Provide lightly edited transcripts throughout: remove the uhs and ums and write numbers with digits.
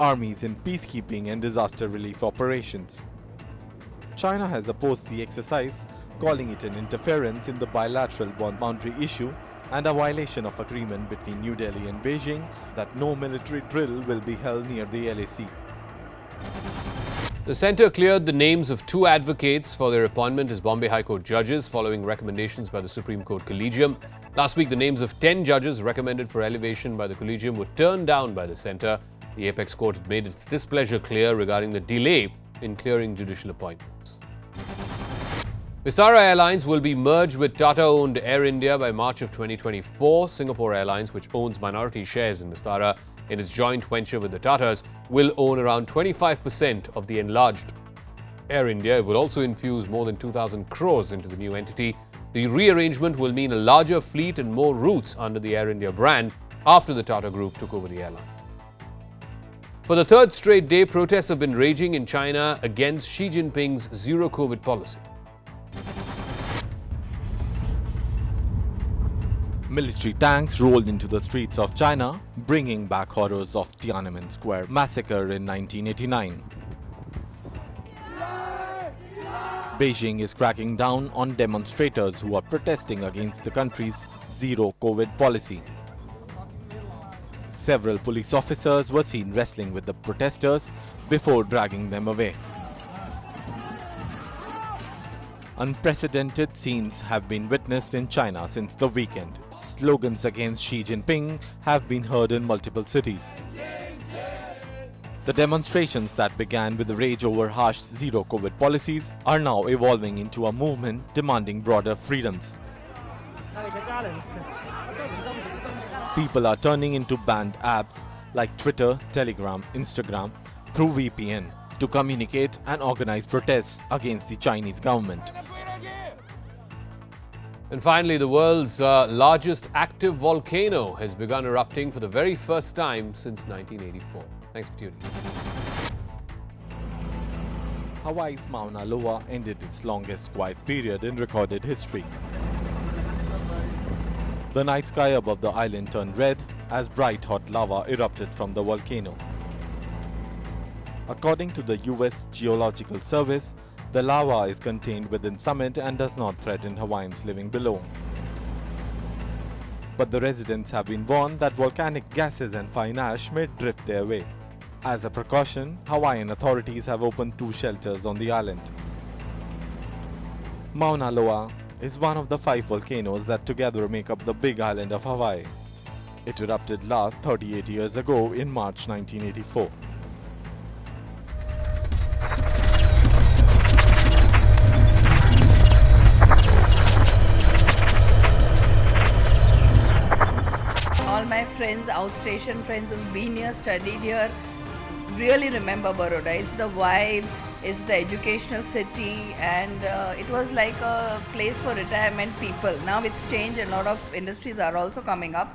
armies in peacekeeping and disaster relief operations. China has opposed the exercise, calling it an interference in the bilateral boundary issue and a violation of agreement between New Delhi and Beijing that no military drill will be held near the LAC. The centre cleared the names of 2 advocates for their appointment as Bombay High Court judges following recommendations by the Supreme Court Collegium. Last week, the names of 10 judges recommended for elevation by the Collegium were turned down by the centre. The Apex Court had made its displeasure clear regarding the delay in clearing judicial appointments. Vistara Airlines will be merged with Tata-owned Air India by March of 2024. Singapore Airlines, which owns minority shares in Vistara in its joint venture with the Tatas, will own around 25% of the enlarged Air India. It will also infuse more than 2,000 crores into the new entity. The rearrangement will mean a larger fleet and more routes under the Air India brand after the Tata Group took over the airline. For the 3rd straight day, protests have been raging in China against Xi Jinping's zero-COVID policy. Military tanks rolled into the streets of China, bringing back horrors of Tiananmen Square massacre in 1989. Beijing is cracking down on demonstrators who are protesting against the country's zero-COVID policy. Several police officers were seen wrestling with the protesters before dragging them away. Unprecedented scenes have been witnessed in China since the weekend. Slogans against Xi Jinping have been heard in multiple cities. The demonstrations that began with the rage over harsh zero-COVID policies are now evolving into a movement demanding broader freedoms. People are turning into banned apps like Twitter, Telegram, Instagram through VPN to communicate and organize protests against the Chinese government. And finally, the world's largest active volcano has begun erupting for the very first time since 1984. Thanks for tuning in. Hawaii's Mauna Loa ended its longest quiet period in recorded history. The night sky above the island turned red as bright hot lava erupted from the volcano. According to the US Geological Service, the lava is contained within summit and does not threaten Hawaiians living below. But the residents have been warned that volcanic gases and fine ash may drift their way. As a precaution, Hawaiian authorities have opened 2 shelters on the island. Mauna Loa is one of the 5 volcanoes that together make up the big island of Hawaii. It erupted last 38 years ago in March 1984. All my friends, outstation friends who've been here, studied here, really remember Baroda. It's the vibe, it's the educational city, and it was like a place for retirement people. Now it's changed, a lot of industries are also coming up,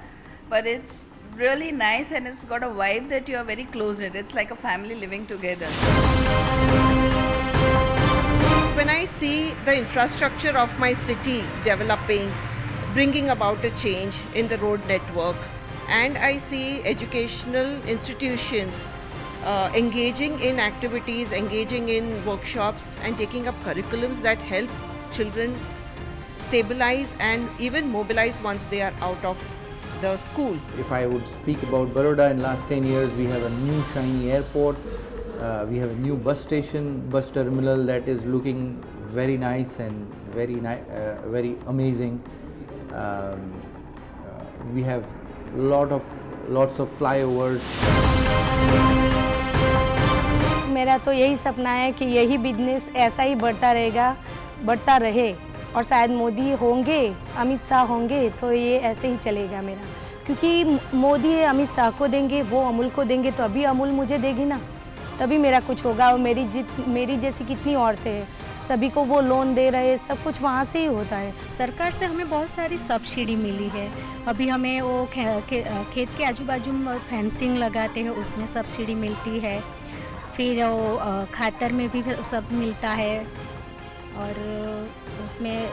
but it's really nice and it's got a vibe that you are very close-knit. It's like a family living together. When I see the infrastructure of my city developing, bringing about a change in the road network, and I see educational institutions engaging in activities, engaging in workshops and taking up curriculums that help children stabilize and even mobilize once they are out of the school. If I would speak about Baroda, in last 10 years we have a new shiny airport, we have a new bus station, bus terminal that is looking very nice and very amazing. We have lots of flyovers. मेरा तो यही सपना है कि यही business ऐसा ही बढ़ता रहेगा, बढ़ता रहे और शायद मोदी होंगे, अमित शाह होंगे तो ये ऐसे ही चलेगा मेरा, क्योंकि मोदी अमित शाह को देंगे, वो अमूल को देंगे तो अभी अमूल मुझे देगी ना, तभी मेरा कुछ होगा। और मेरी जैसी कितनी औरतें हैं, सभी को वो लोन दे रहे हैं, सब कुछ वहाँ से ही होता है। सरकार से हमें बहुत सारी सब्सिडी मिली है। अभी हमें वो खेत के आजू बाजू में फेंसिंग लगाते हैं, उसमें सब्सिडी मिलती है। फिर वो खातर में भी सब मिलता है और उसमें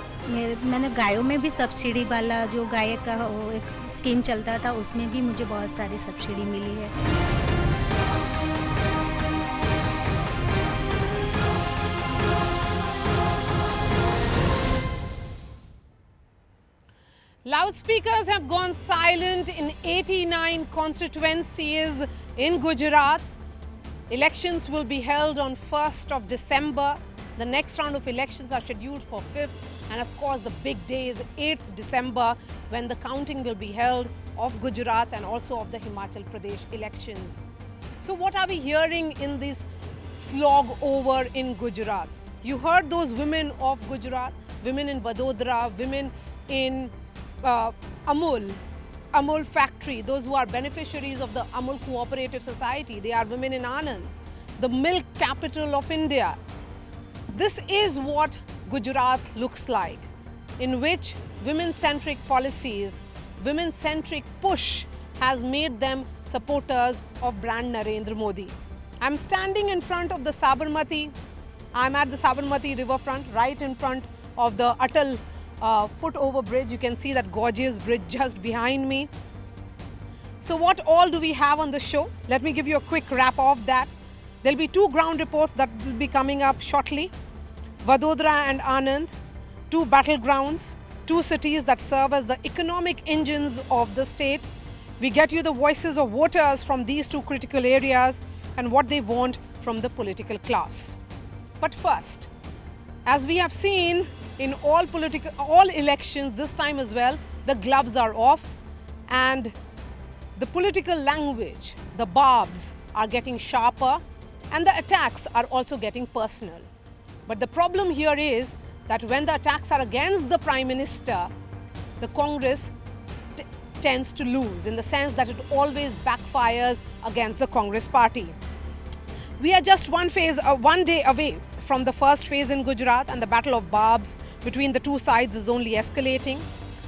मैंने गायों में भी सब्सिडी वाला जो गाय का वो एक स्कीम चलता था, उसमें भी मुझे बहुत सारी सब्सिडी मिली है। Loudspeakers have gone silent in 89 constituencies in Gujarat. Elections will be held on 1st of December. The next round of elections are scheduled for 5th, and of course the big day is 8th December, when the counting will be held of Gujarat and also of the Himachal Pradesh elections. So what are we hearing in this slog over in Gujarat? You heard those women of Gujarat, women in Vadodara, women in Amul factory, those who are beneficiaries of the Amul Cooperative Society. They are women in Anand, the milk capital of India. This is what Gujarat looks like, in which women-centric policies, women-centric push has made them supporters of brand Narendra Modi. I'm standing in front of the Sabarmati. I'm at the Sabarmati riverfront, right in front of the Atal foot-over bridge. You can see that gorgeous bridge just behind me. So what all do we have on the show? Let me give you a quick wrap of that. There'll be 2 ground reports that will be coming up shortly. Vadodara and Anand, 2 battlegrounds, 2 cities that serve as the economic engines of the state. We get you the voices of voters from these 2 critical areas and what they want from the political class. But first, as we have seen in all elections this time as well, the gloves are off and the political language, the barbs are getting sharper and the attacks are also getting personal. But the problem here is that when the attacks are against the Prime Minister, the Congress tends to lose, in the sense that it always backfires against the Congress party. We are just one day away from the first phase in Gujarat, and the battle of barbs between the 2 sides is only escalating.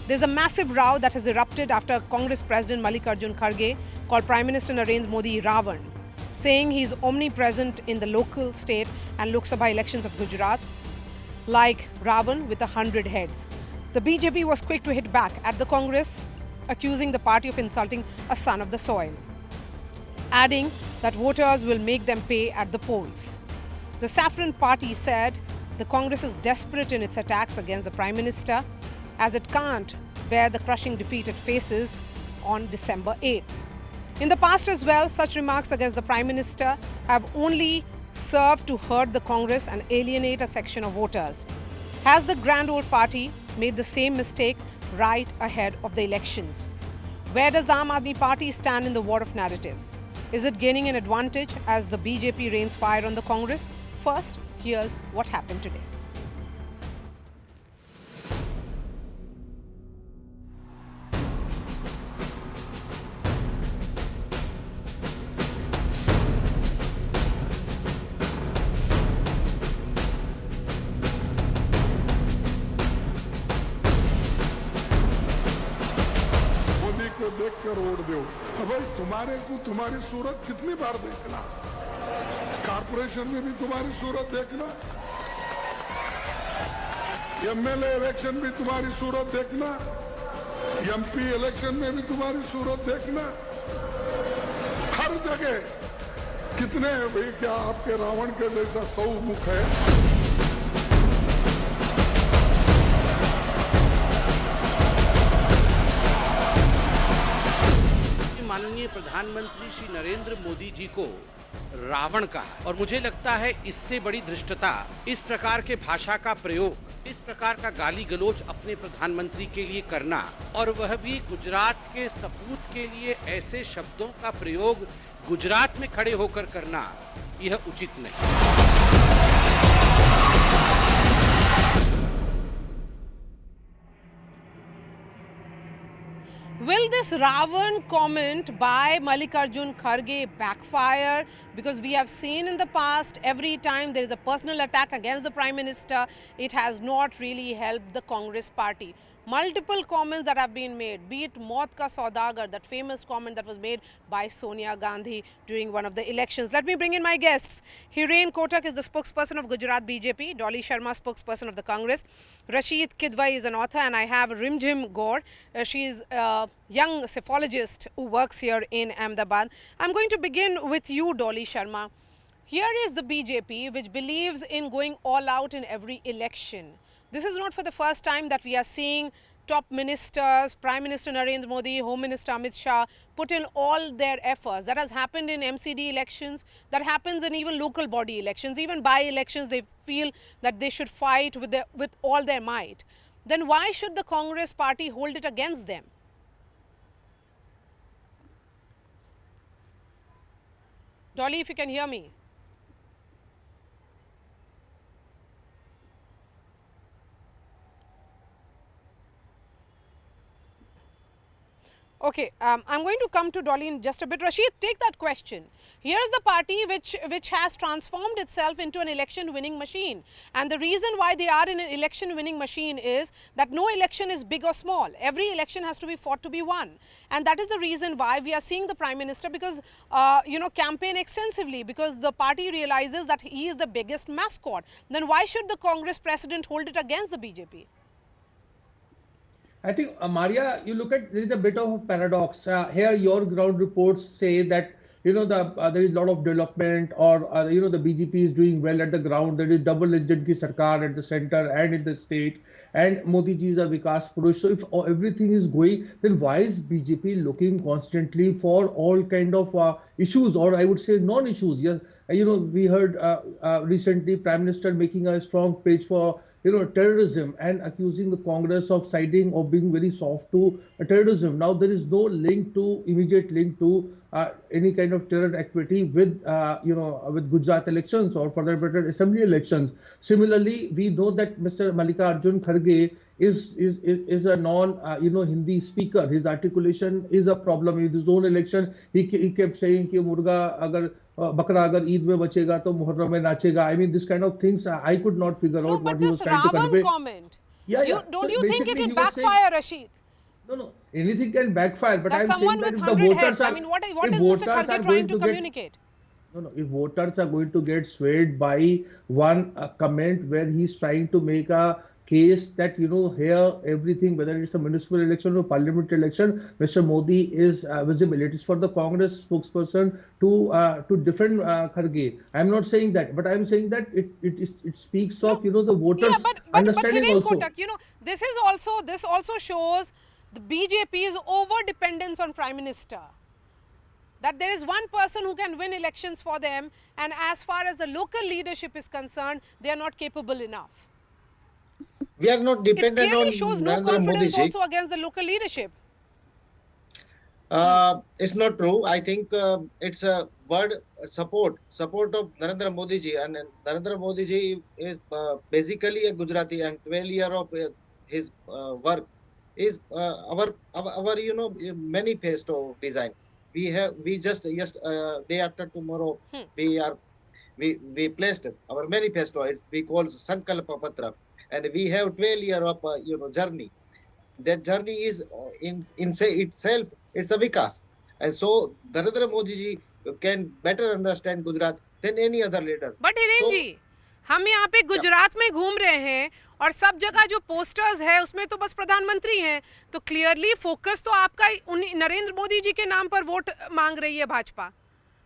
There's a massive row that has erupted after Congress President Mallikarjun Kharge called Prime Minister Narendra Modi Ravan, saying he's omnipresent in the local, state and Lok Sabha elections of Gujarat, like Ravan with 100 heads. The BJP was quick to hit back at the Congress, accusing the party of insulting a son of the soil, adding that voters will make them pay at the polls. The Saffron Party said the Congress is desperate in its attacks against the Prime Minister, as it can't bear the crushing defeat it faces on December 8th. In the past as well, such remarks against the Prime Minister have only served to hurt the Congress and alienate a section of voters. Has the Grand Old Party made the same mistake right ahead of the elections? Where does the Aam Aadmi Party stand in the war of narratives? Is it gaining an advantage as the BJP rains fire on the Congress? First, here's what happened today. देख कर vote दो। भाई तुम्हारे को तुम्हारी सूरत कितनी बार देखना, corporation में भी तुम्हारी सूरत देखना, एमएलए इलेक्शन भी तुम्हारी सूरत देखना, एमपी इलेक्शन में भी तुम्हारी सूरत देखना, हर जगह कितने भाई क्या आपके रावण के जैसा 100 मुख है। माननीय प्रधानमंत्री श्री नरेंद्र मोदी जी को रावण कहा, और मुझे लगता है इससे बड़ी धृष्टता इस प्रकार के भाषा का प्रयोग, इस प्रकार का गाली गलौज अपने प्रधानमंत्री के लिए करना, और वह भी गुजरात के सपूत के लिए ऐसे शब्दों का प्रयोग गुजरात में खड़े होकर करना, यह उचित नहीं। Will this Ravan comment by Mallikarjun Kharge backfire? Because we have seen in the past, every time there is a personal attack against the Prime Minister, it has not really helped the Congress party. Multiple comments that have been made, be it Maut Ka Saudagar, that famous comment that was made by Sonia Gandhi during one of the elections. Let me bring in my guests. Hiren Kotak is the spokesperson of Gujarat BJP, Dolly Sharma, spokesperson of the Congress. Rashid Kidwai is an author, and I have Rimjim Gaur. She is a young cephalogist who works here in Ahmedabad. I'm going to begin with you, Dolly Sharma. Here is the BJP, which believes in going all out in every election. This is not for the first time that we are seeing top ministers, Prime Minister Narendra Modi, Home Minister Amit Shah, put in all their efforts. That has happened in MCD elections, that happens in even local body elections, even by-elections. They feel that they should fight with all their might. Then why should the Congress party hold it against them? Dolly, if you can hear me. Okay, I'm going to come to Dolly in just a bit. Rashid, take that question. Here's the party which has transformed itself into an election winning machine. And the reason why they are in an election winning machine is that no election is big or small. Every election has to be fought to be won. And that is the reason why we are seeing the Prime Minister because, campaign extensively, because the party realizes that he is the biggest mascot. Then why should the Congress president hold it against the BJP? I think, Maria, you look at, there is a bit of a paradox. Here, your ground reports say that, there is a lot of development or, the BJP is doing well at the ground. There is double engine ki sarkar at the center and in the state. And Modi ji is a Vikas Purush. So if everything is going, then why is BJP looking constantly for all kind of issues, or I would say non-issues? Yes, we heard recently Prime Minister making a strong pitch for terrorism and accusing the Congress of siding or being very soft to terrorism. Now there is no immediate link to any kind of terror activity with Gujarat elections or for that matter assembly elections. Similarly, we know that Mr. Mallikarjun Kharge is a non Hindi speaker. His articulation is a problem. In his own election, he kept saying कि मुर्गा अगर बकरा अगर ईद में बचेगा तो मुहर्रम में नाचेगा. I mean, this kind of things I could not figure out what he was trying to convey. Comment. Don't So you think it basically will backfire, Rashid? No, anything can backfire. But That's I'm saying that with if the 100 voters heads. are, I mean, what if is Mr. voters Kharge are trying going to get, communicate? No, if voters are going to get swayed by one comment where he's trying to make a case that here everything, whether it's a municipal election or parliamentary election, Mr. Modi is visible. It is for the Congress spokesperson to defend Kharge. I'm not saying that, but I'm saying that it speaks of the voters understanding Hiren also. Kotak, this also shows the BJP's over dependence on Prime Minister. That there is one person who can win elections for them, and as far as the local leadership is concerned, they are not capable enough. We are not dependent It clearly on shows no Narendra Modi confidence ji. also against the local leadership. It's not true. I think it's a word support of Narendra Modi ji, and Narendra Modi ji is basically a Gujarati, and 12 years of his work is our manifesto design. We just day after tomorrow we placed our manifesto. We call Sankalpa Patra, and we have 12 years of journey. That journey is in say itself, it's a vikas, and so Narendra Modi ji can better understand Gujarat than any other leader. But Hiren जी, हम यहाँ पे गुजरात में घूम रहे हैं और सब जगह जो पोस्टर्स है उसमें तो बस प्रधानमंत्री हैं, तो क्लियरली फोकस तो आपका नरेंद्र मोदी जी के नाम पर वोट मांग रही है भाजपा.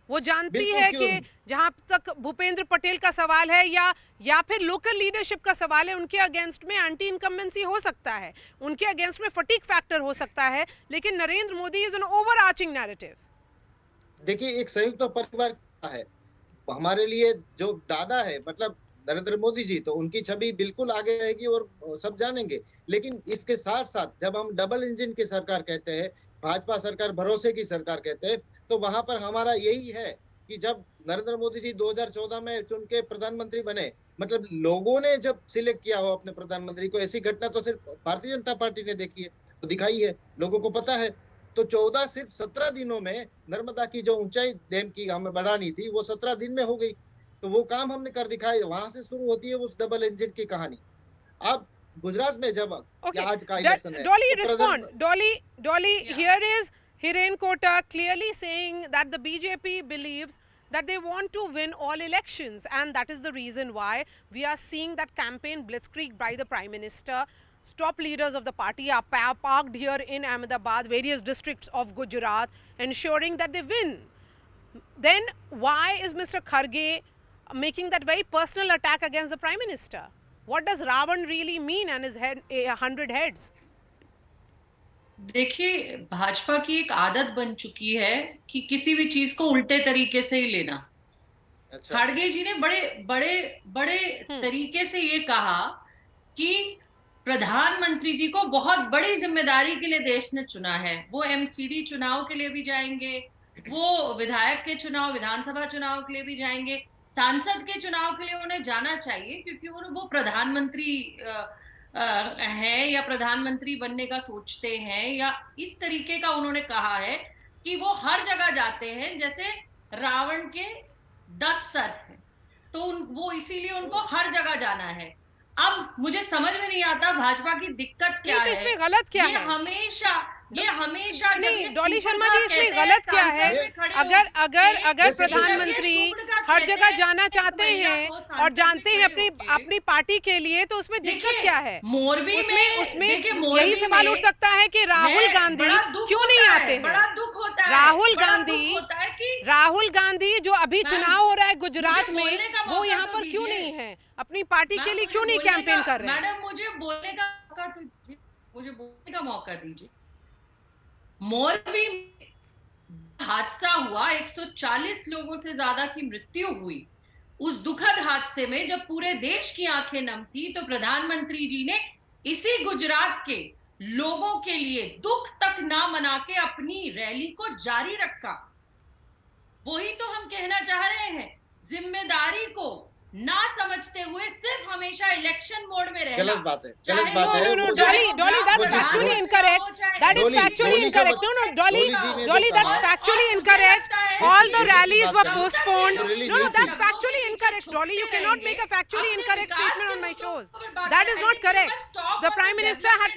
वो जानती है कि जहां तक भूपेंद्र पटेल का सवाल है या फिर लोकल लीडरशिप का सवाल है, उनके अगेंस्ट में एंटी इनकम्बेंसी हो सकता है, उनके अगेंस्ट में फटीग फैक्टर हो सकता है, लेकिन Narendra Modi is an overarching narrative. देखिए, एक संयुक्त परिवार है हमारे लिए. जो दादा है मतलब नरेंद्र मोदी जी, तो उनकी छवि बिल्कुल आगे रहेगी और सब जानेंगे. लेकिन इसके साथ साथ जब हम डबल इंजन की सरकार कहते हैं, भाजपा सरकार भरोसे की सरकार कहते हैं, तो वहां पर हमारा यही है कि जब नरेंद्र मोदी जी 2014 में चुन के प्रधानमंत्री बने, मतलब लोगों ने जब सिलेक्ट किया हो अपने प्रधानमंत्री को, ऐसी घटना तो सिर्फ भारतीय जनता पार्टी ने देखी है, तो दिखाई है, लोगों को पता है. तो 17 दिनों में नर्मदा की जो ऊंचाई डैम की हमें बढ़ानी थी वो 17 दिन में हो गई. तो वो काम हमने कर दिखाया. वहां से शुरू होती है उस डबल इंजन की कहानी. अब गुजरात में जब आज का इलेक्शन है, Dolly, respond. Dolly, here is Hiren Kotak clearly saying that the BJP believes that they want to win all elections, and that is the reason why we are seeing that campaign blitzkrieg by the Prime Minister. Top leaders of the party are parked here in Ahmedabad, various districts of Gujarat, ensuring that they win. Then why is Mr. Kharge making that very personal attack against the Prime Minister? What does Ravan really mean and his 100 heads? देखिए, भाजपा की एक आदत बन चुकी है कि किसी भी चीज को उल्टे तरीके से ही लेना। अच्छा। खाड़गे जी ने बड़े बड़े बड़े तरीके से ये कहा कि प्रधानमंत्री जी को बहुत बड़ी जिम्मेदारी के लिए देश ने चुना है। वो एमसीडी चुनाव के लिए भी जाएंगे, वो विधायक के चुनाव, विधानसभा चुनाव के लिए भी जाएंगे, सांसद के चुनाव के लिए उन्हें जाना चाहिए, क्योंकि वो प्रधानमंत्री है या प्रधानमंत्री बनने का सोचते हैं, या इस तरीके का उन्होंने कहा है कि वो हर जगह जाते हैं जैसे रावण के 10 सर हैं। तो वो इसीलिए उनको हर जगह जाना है। अब मुझे समझ में नहीं आता भाजपा की दिक्कत क्या तो है। इसमें गलत क्या ये है? हमेशा जब नहीं ये डॉली सूपड़ शर्मा का जी, इसमें कहते हैं, गलत क्या सांसद है? में खड़े अगर अगर होके, अगर जब ये प्रधानमंत्री सूपड़ का हर कहते जगह हैं, जाना एक चाहते महिला हैं को और सांसद जानते में हैं खड़े अपनी होके, अपनी पार्टी के लिए, तो उसमें दिक्कत देखिए, क्या है? मोरबी उसमें देखिए, यही मोरबी सवाल में उठ सकता है कि राहुल है, गांधी बड़ा दुख क्यों होता नहीं है, आते हैं? बड़ा दुख होता है, राहुल बड़ा गांधी दुख होता है कि राहुल गांधी जो अभी मैम, चुनाव हो रहा है गुजरात मुझे में, बोलने का वो मौका यहाँ तो पर क्यों दीजिए। नहीं है? अपनी पार्टी के मैम, लिए मुझे क्यों नहीं बोलने कैंपेन का, कर रहे हैं? मैडम मुझे बोलने का मौका तो दीजिए, मुझे बोलने का मौका दीजिए। मोरबी में हादसा हुआ, 140 लोगों से ज्यादा की मृत्यु हुई। उस दुखद हादसे में जब पूरे देश की आंखें नम थी, तो प्रधानमंत्री जी ने इसी गुजरात के लोगों के लिए दुख तक ना मना के अपनी रैली को जारी रखा। वही तो हम कहना चाह रहे हैं, जिम्मेदारी को ना समझते हुए सिर्फ हमेशा इलेक्शन मोड में रहना। गलत बात है, गलत चाहे बात है। No, वो Dolly, जो- Dolly, that's वो जिस- factually वो- incorrect. That is डोली- factually डोली जो incorrect. No, no, Dolly, डोली जी ने जो Dolly, that's कहा- factually और मुझे incorrect. लगता है All the कि- rallies were बात करें। postponed. वो rally No, no, नहीं that's थी। factually incorrect, Dolly. You cannot make a factually incorrect statement on my shows. That is not correct. The Prime Minister had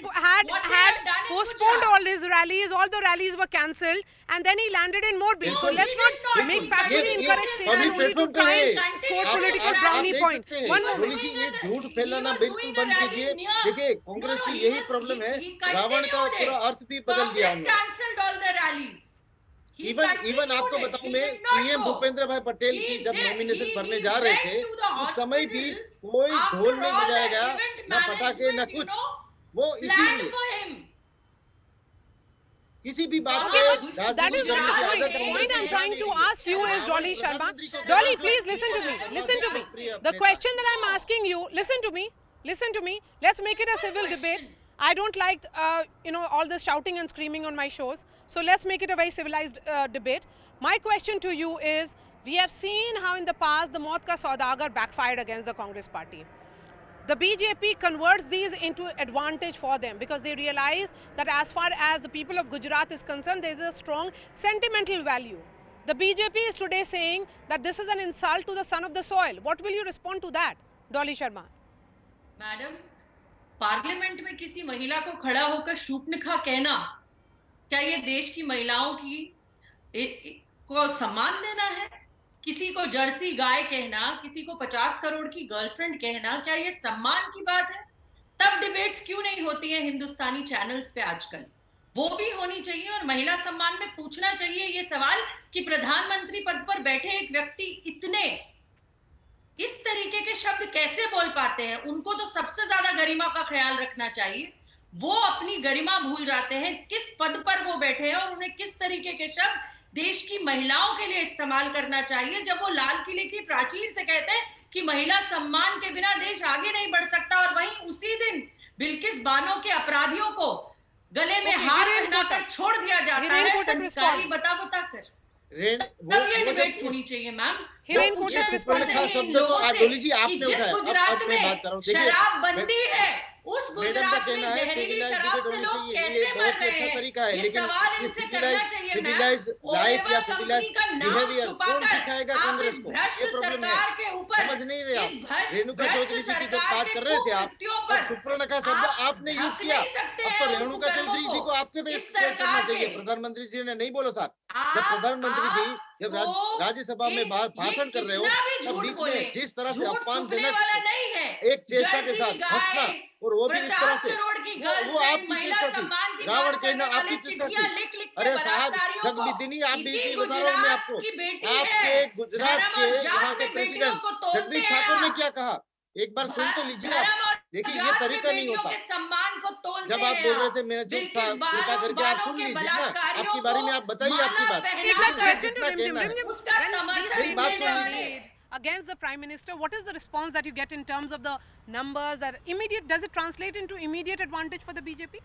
postponed all his rallies. All the rallies were cancelled, and then he landed in Morbi. So let's not make factually incorrect statement only to try and score political brownie point. One moment. डोली जी, ये झूठ फैलाना बिल्कुल बंद कीजिए। देखिए, कांग्रेस की यही प्रॉब्लम है, रावण का पूरा अर्थ भी बदल दिया उन्होंने। इवन आपको बताऊं, मैं सीएम भूपेंद्र भाई पटेल की जब नॉमिनेशन भरने जा रहे थे, उस समय भी कोई ढोल नहीं बजाया गया, ना पटाखे, ना कुछ। वो इसीलिए किसी भी बात पे That is not the point. The point I'm trying to ask you is, Dolly Sharma. Dolly, please listen to me. Listen to me. The question that I'm asking you, listen to me. Listen to me. Let's make it a civil debate. I don't like, all the shouting and screaming on my shows. So let's make it a very civilized debate. My question to you is, we have seen how in the past the Maut Ka Saudagar backfired against the Congress party. The BJP converts these into advantage for them because they realize that as far as the people of Gujarat is concerned, there is a strong sentimental value. The BJP is today saying that this is an insult to the son of the soil. What will you respond to that, Dolly Sharma? Madam, parliament में किसी महिला को खड़ा होकर शूपनिखा कहना, क्या ये देश की महिलाओं को सम्मान देना है? किसी को जर्सी गाय कहना, किसी को 50 करोड़ की गर्लफ्रेंड कहना, क्या ये सम्मान की बात है? तब डिबेट्स क्यों नहीं होती हैं हिंदुस्तानी चैनल्स पे आजकल? वो भी होनी चाहिए, और महिला सम्मान में पूछना चाहिए ये सवाल कि प्रधानमंत्री पद पर बैठे एक व्यक्ति इतने इस तरीके के शब्द कैसे बोल पाते हैं? उनको तो सबसे ज्यादा गरिमा का ख्याल रखना चाहिए। वो अपनी गरिमा भूल जाते हैं किस पद पर वो बैठे हैं, और उन्हें किस तरीके के शब्द देश की महिलाओं के लिए इस्तेमाल करना चाहिए। जब वो लाल किले की प्राचीर से कहते हैं कि महिला सम्मान के बिना देश आगे नहीं बढ़ सकता, और वहीं उसी दिन बिल्किस बानो के अपराधियों को गले में हार पहनाकर छोड़ दिया जाता है, संस्कारी बता कर। तब ये डिबेट होनी चाहिए मैम। शब्द को डोली जी आपने उठाया, गुजरात में शराबबंदी है, उस गुजरात में कहना है जहरीली शराब से लोग कैसे ये मर बहुत ही रहे अच्छा हैं? तरीका है, ये लेकिन सवाल इनसे करना चाहिए सिविलाइज लाइफ या सिविलाइज बिहेवियर कौन सिखाएगा आप कांग्रेस इस को? भ्रष्ट ये प्रॉब्लम है, सरकार के ऊपर, समझ नहीं रहे इस आप। रेणुका चौधरी जी की जब बात कर रहे थे आप, तब सुपर्ण का शब्द आपने यूज किया। अब तो रेणुका चौधरी जी को आपके पे केस करना चाहिए, प्रधानमंत्री जी ने नहीं बोला था। जब प्रधानमंत्री जी जब राज्यसभा में भाषण कर रहे हो, तब बीच में जिस तरह से अपमानजनक एक चेष्टा के साथ हंसना, और वो भी इस तरह से, वो आपकी चेष्टा थी। रावण कहना आपकी चेष्टा थी। अरे साहब, जगदीदिनी आप भी बता रहा हूँ मैं आपको, आपके गुजरात के यहाँ के प्रेसिडेंट जगदीश ठाकुर ने क्या कहा, एक बार सुन तो लीजिए आप। देखिए ये गुजरात में तरीका नहीं बेटियों होता। के सम्मान को तोलते जब आप हैं बोल रहे आप। थे मैं चुप था, बिल्किस कृपा करके आप बालों सुन के लीजिए ना, बलात्कारियों आपकी बारी में आप को बताइए आपकी माला बात। Take पहना that मुझे question सिर्फ to इतना Rimjim. कहना है। Rimjim, उसका when these समर्थन मेरी बात statements देने सुन are लीजिए। वाले made against the Prime Minister, what is the response that you get in terms of the numbers? That immediate, does it translate into immediate advantage for the BJP?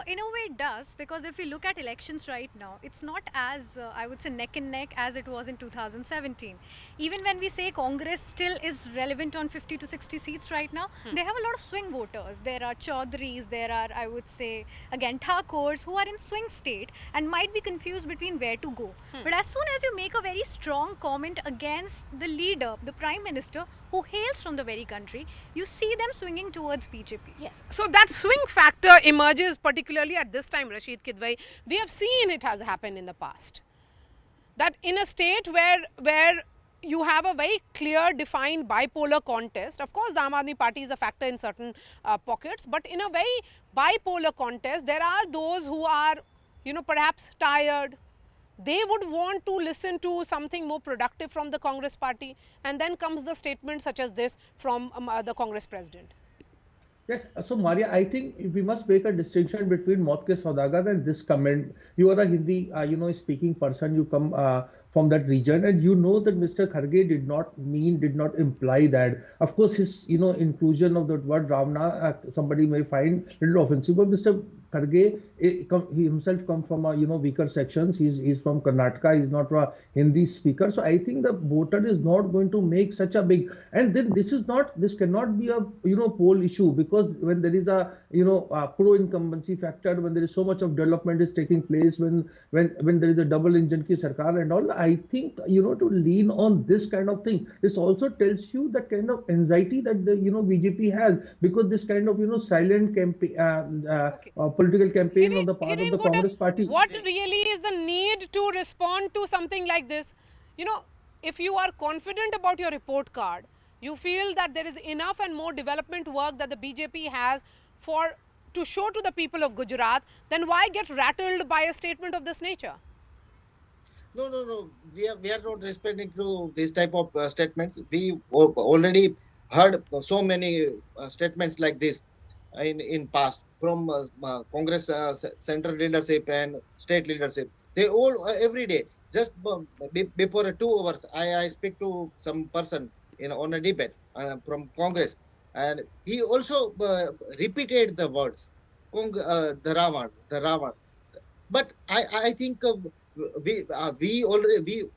In a way it does, because if we look at elections right now, it's not as I would say neck and neck as it was in 2017. Even when we say Congress still is relevant on 50 to 60 seats right now, they have a lot of swing voters. There are Chaudhrys, there are, I would say, again Thakurs, who are in swing state and might be confused between where to go. But as soon as you make a very strong comment against the leader, the Prime Minister, who hails from the very country, you see them swinging towards BJP. Yes. So that swing factor emerges particularly at this time, Rashid Kidwai. We have seen it has happened in the past. That in a state where you have a very clear defined bipolar contest, of course the Aam Aadmi Party is a factor in certain pockets, but in a very bipolar contest, there are those who are, perhaps tired. They would want to listen to something more productive from the Congress party, and then comes the statement such as this from the Congress president. Yes, so Maria, I think we must make a distinction between Maut ke Saudagar and this comment. You are a Hindi, speaking person. You come from that region, and you know that Mr. Kharge did not imply that. Of course, his, inclusion of the word Ravana, somebody may find a little offensive, but Mr. Kharge, he himself come from a, weaker sections. He's from Karnataka. He's not a Hindi speaker. So I think the voter is not going to make such a big, and then this cannot be a, poll issue, because when there is a, pro incumbency factor, when there is so much of development is taking place, when there is a double engine ki sarkar and all, I think, to lean on this kind of thing, this also tells you the kind of anxiety that the, BJP has, because this kind of, silent campaign, political campaign on the part of the Congress party. What really is the need to respond to something like this? If you are confident about your report card, you feel that there is enough and more development work that the BJP has to show to the people of Gujarat, then why get rattled by a statement of this nature? No. We are not responding to this type of statements. We already heard so many statements like this in past from Congress central leadership and state leadership. They all every day. Just before 2 hours, I speak to some person on a debate from Congress, and he also repeated the words, the Ravan. But I think we already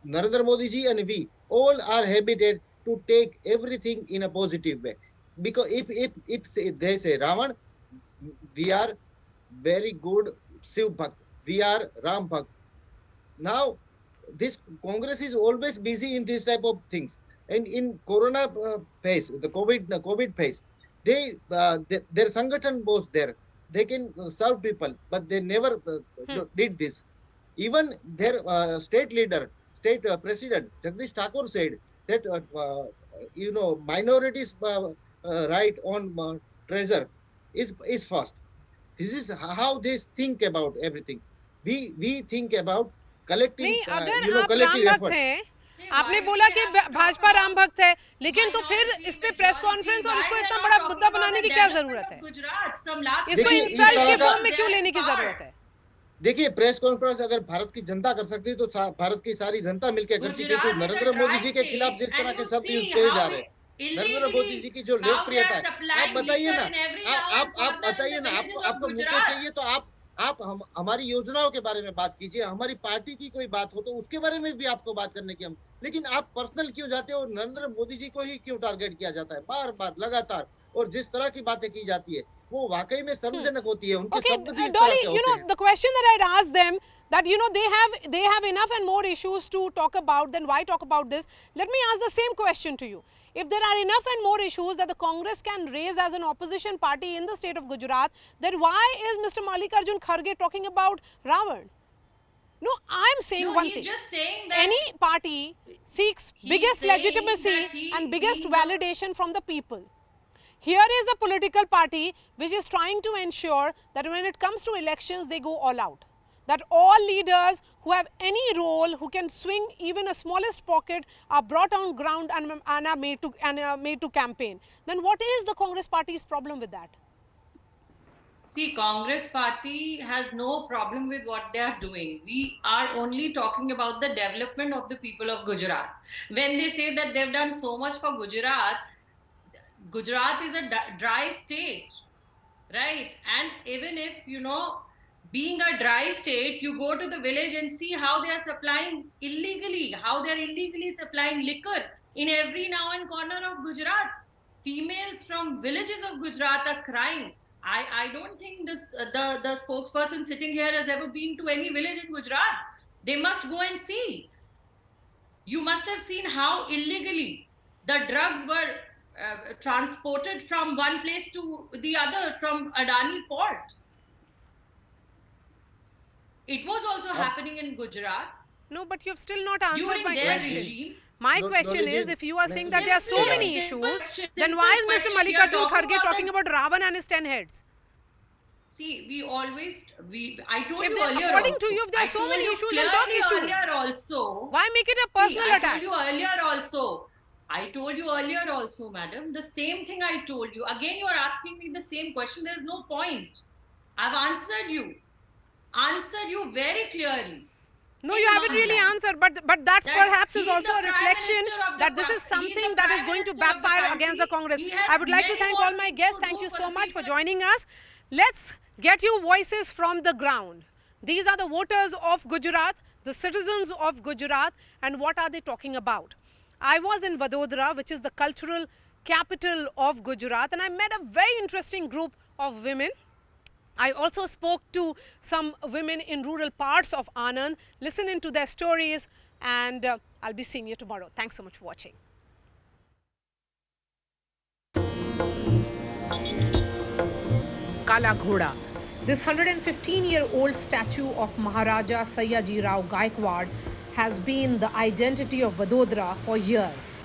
Narendra Modi ji and we all are habited to take everything in a positive way, because if they say Ravan, we are very good Shiv Bhakt, we are Ram Bhakt. Now this Congress is always busy in this type of things, and in Corona phase, the COVID phase, their Sangathan was there. They can serve people, but they never did this. Even their state leader, state president Jagdish Thakur said that minorities right on treasure is first. This is how they think about everything. We think about collecting नहीं, अगर आप collective Ram भक्त efforts. हैं, आपने बोला कि भाजपा राम भक्त है, लेकिन तो फिर इस पे प्रेस कॉन्फ्रेंस और इसको इतना बड़ा मुद्दा बनाने की क्या जरूरत है? इसको इंसल्ट के फॉर्म में क्यों लेने की जरूरत है? देखिए, प्रेस कॉन्फ्रेंस अगर भारत की जनता कर सकती है तो भारत की सारी जनता मिलकर कर सकती है। तो नरेंद्र मोदी जी के खिलाफ जिस तरह के शब्द यूज किए जा रहे हैं, नरेंद्र मोदी जी की जो लोकप्रियता है, आप बताइए ना, आप बताइए ना, आपको मुद्दे चाहिए तो आप हमारी योजनाओं के बारे में बात कीजिए। हमारी पार्टी की कोई बात हो तो उसके बारे में भी आपको बात करने की लेकिन आप पर्सनल क्यों जाते हो? नरेंद्र मोदी जी को ही क्यों टारगेट किया जाता है बार बार लगातार? और जिस तरह की बातें की जाती है वो वाकई में शर्मजनक होती है। उनके शब्द भी इस तरह के होते हैं। The question that I'd asked them, that they have enough and more issues to talk about, then why talk about this? Let me ask the same question to you. If there are enough and more issues that the Congress can raise as an opposition party in the state of Gujarat, then why is Mr. Mallikarjun Kharge talking about Ravan? No, I'm saying one thing. Just saying that any party seeks biggest legitimacy and biggest validation from the people. Here is a political party which is trying to ensure that when it comes to elections, they go all out. that all leaders who have any role, who can swing even a smallest pocket, are brought on ground and are made to campaign. Then what is the Congress party's problem with that? See, Congress party has no problem with what they are doing. We are only talking about the development of the people of Gujarat. When they say that they've done so much for Gujarat, Gujarat is a dry state, right? And even if, being a dry state, you go to the village and see how they are supplying illegally, how they are illegally supplying liquor in every now and corner of Gujarat. Females from villages of Gujarat are crying. I don't think the spokesperson sitting here has ever been to any village in Gujarat. They must go and see. You must have seen how illegally the drugs were transported from one place to the other from Adani port. It was also happening in Gujarat. No, but you've still not answered during my their question. regime. My question is, if you are saying that there are so many issues, then why is Mr. Mallikarjun Kharge talking about Ravan and his 10 heads? See, I told If you they- earlier according also. to you, if there are I so told many you issues, then talk clearly issues. earlier also. Why make it a personal I attack? told you earlier also. I told you earlier also, madam. The same thing I told you. Again, you are asking me the same question. There is no point. I've answered you. Answered you very clearly. No, you haven't really answered, but that perhaps is also a reflection that this is he's something the that is Prime going to Minister of the backfire against the country. Congress. He has I would like to many thank more all my things guests. to Thank do you for so the much for people. joining us. Let's get you voices from the ground. These are the voters of Gujarat, the citizens of Gujarat, and what are they talking about? I was in Vadodara, which is the cultural capital of Gujarat, and I met a very interesting group of women. I also spoke to some women in rural parts of Anand, listen into their stories, and I'll be seeing you tomorrow. Thanks so much for watching. Kala Ghoda. This 115-year-old statue of Maharaja Sayaji Rao Gaikwad has been the identity of Vadodara for years.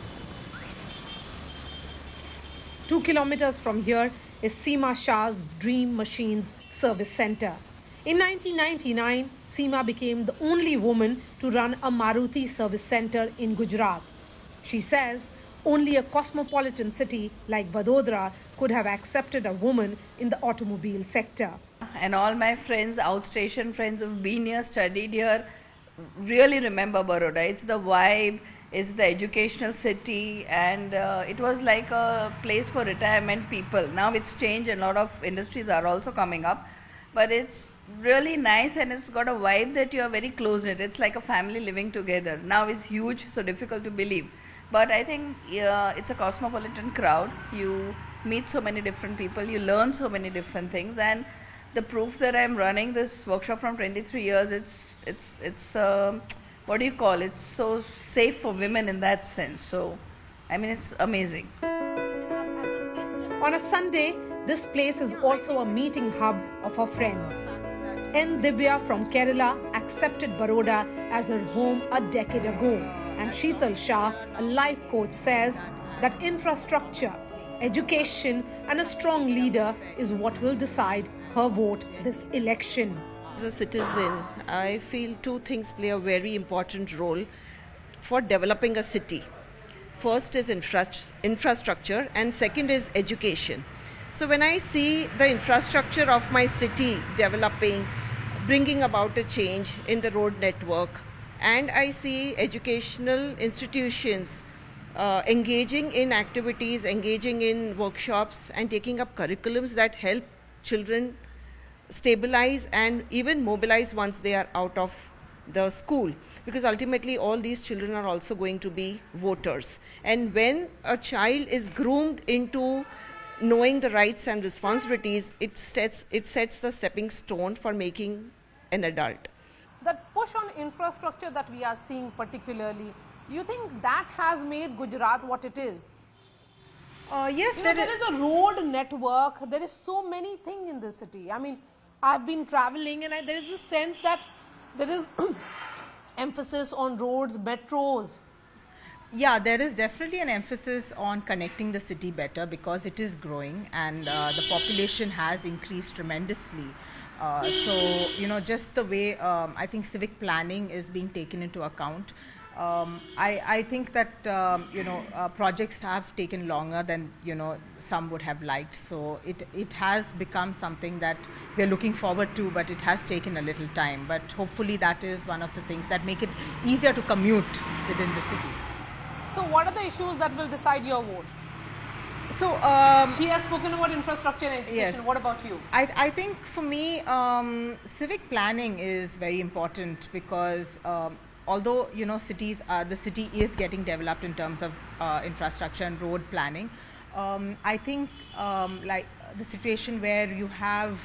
2 kilometers from here is Seema Shah's Dream Machines Service Center. In 1999, Seema became the only woman to run a Maruti service center in Gujarat. She says only a cosmopolitan city like Vadodara could have accepted a woman in the automobile sector. And all my friends, outstation friends who've been here, studied here, really remember Baroda. It's the vibe, it's the educational city, and it was like a place for retirement people. Now it's changed, and a lot of industries are also coming up, but it's really nice, and it's got a vibe that you are very close knit. It's like a family living together. Now it's huge, so difficult to believe. But I think it's a cosmopolitan crowd. You meet so many different people, you learn so many different things, and the proof that I'm running this workshop from 23 years, it's what do you call it? It's so safe for women in that sense. So, I mean, it's amazing. On a Sunday, this place is also a meeting hub of her friends. N. Divya from Kerala accepted Baroda as her home a decade ago. And Sheetal Shah, a life coach, says that infrastructure, education and a strong leader is what will decide her vote this election. As a citizen, I feel two things play a very important role for developing a city. First is infrastructure, and second is education. So when I see the infrastructure of my city developing, bringing about a change in the road network, and I see educational institutions engaging in activities, engaging in workshops, and taking up curriculums that help children stabilize and even mobilize once they are out of the school, because ultimately all these children are also going to be voters. And when a child is groomed into knowing the rights and responsibilities, it sets the stepping stone for making an adult. That push on infrastructure that we are seeing particularly, you think that has made Gujarat what it is? Yes, there is a road network, there is so many things in this city. I mean, I've been traveling and there is this sense that there is emphasis on roads, metros. Yeah, there is definitely an emphasis on connecting the city better because it is growing and the population has increased tremendously. So, just the way I think civic planning is being taken into account. I think that, projects have taken longer than, some would have liked. So it has become something that we're looking forward to, but it has taken a little time. But hopefully that is one of the things that make it easier to commute within the city. So what are the issues that will decide your vote? So she has spoken about infrastructure and education. Yes. What about you? I think for me, civic planning is very important because although the city is getting developed in terms of infrastructure and road planning, I think like the situation where you have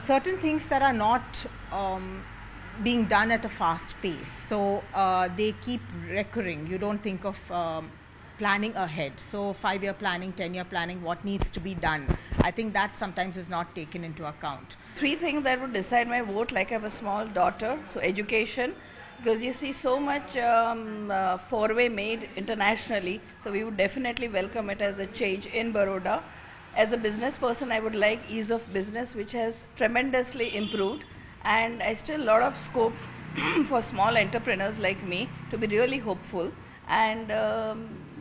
certain things that are not being done at a fast pace, so they keep recurring. You don't think of planning ahead. So 5-year planning, 10-year planning, what needs to be done. I think that sometimes is not taken into account. 3 things that would decide my vote, like I have a small daughter, so education, because you see so much foray made internationally, so we would definitely welcome it as a change in Baroda. As a business person, I would like ease of business, which has tremendously improved, and I still a lot of scope for small entrepreneurs like me to be really hopeful, and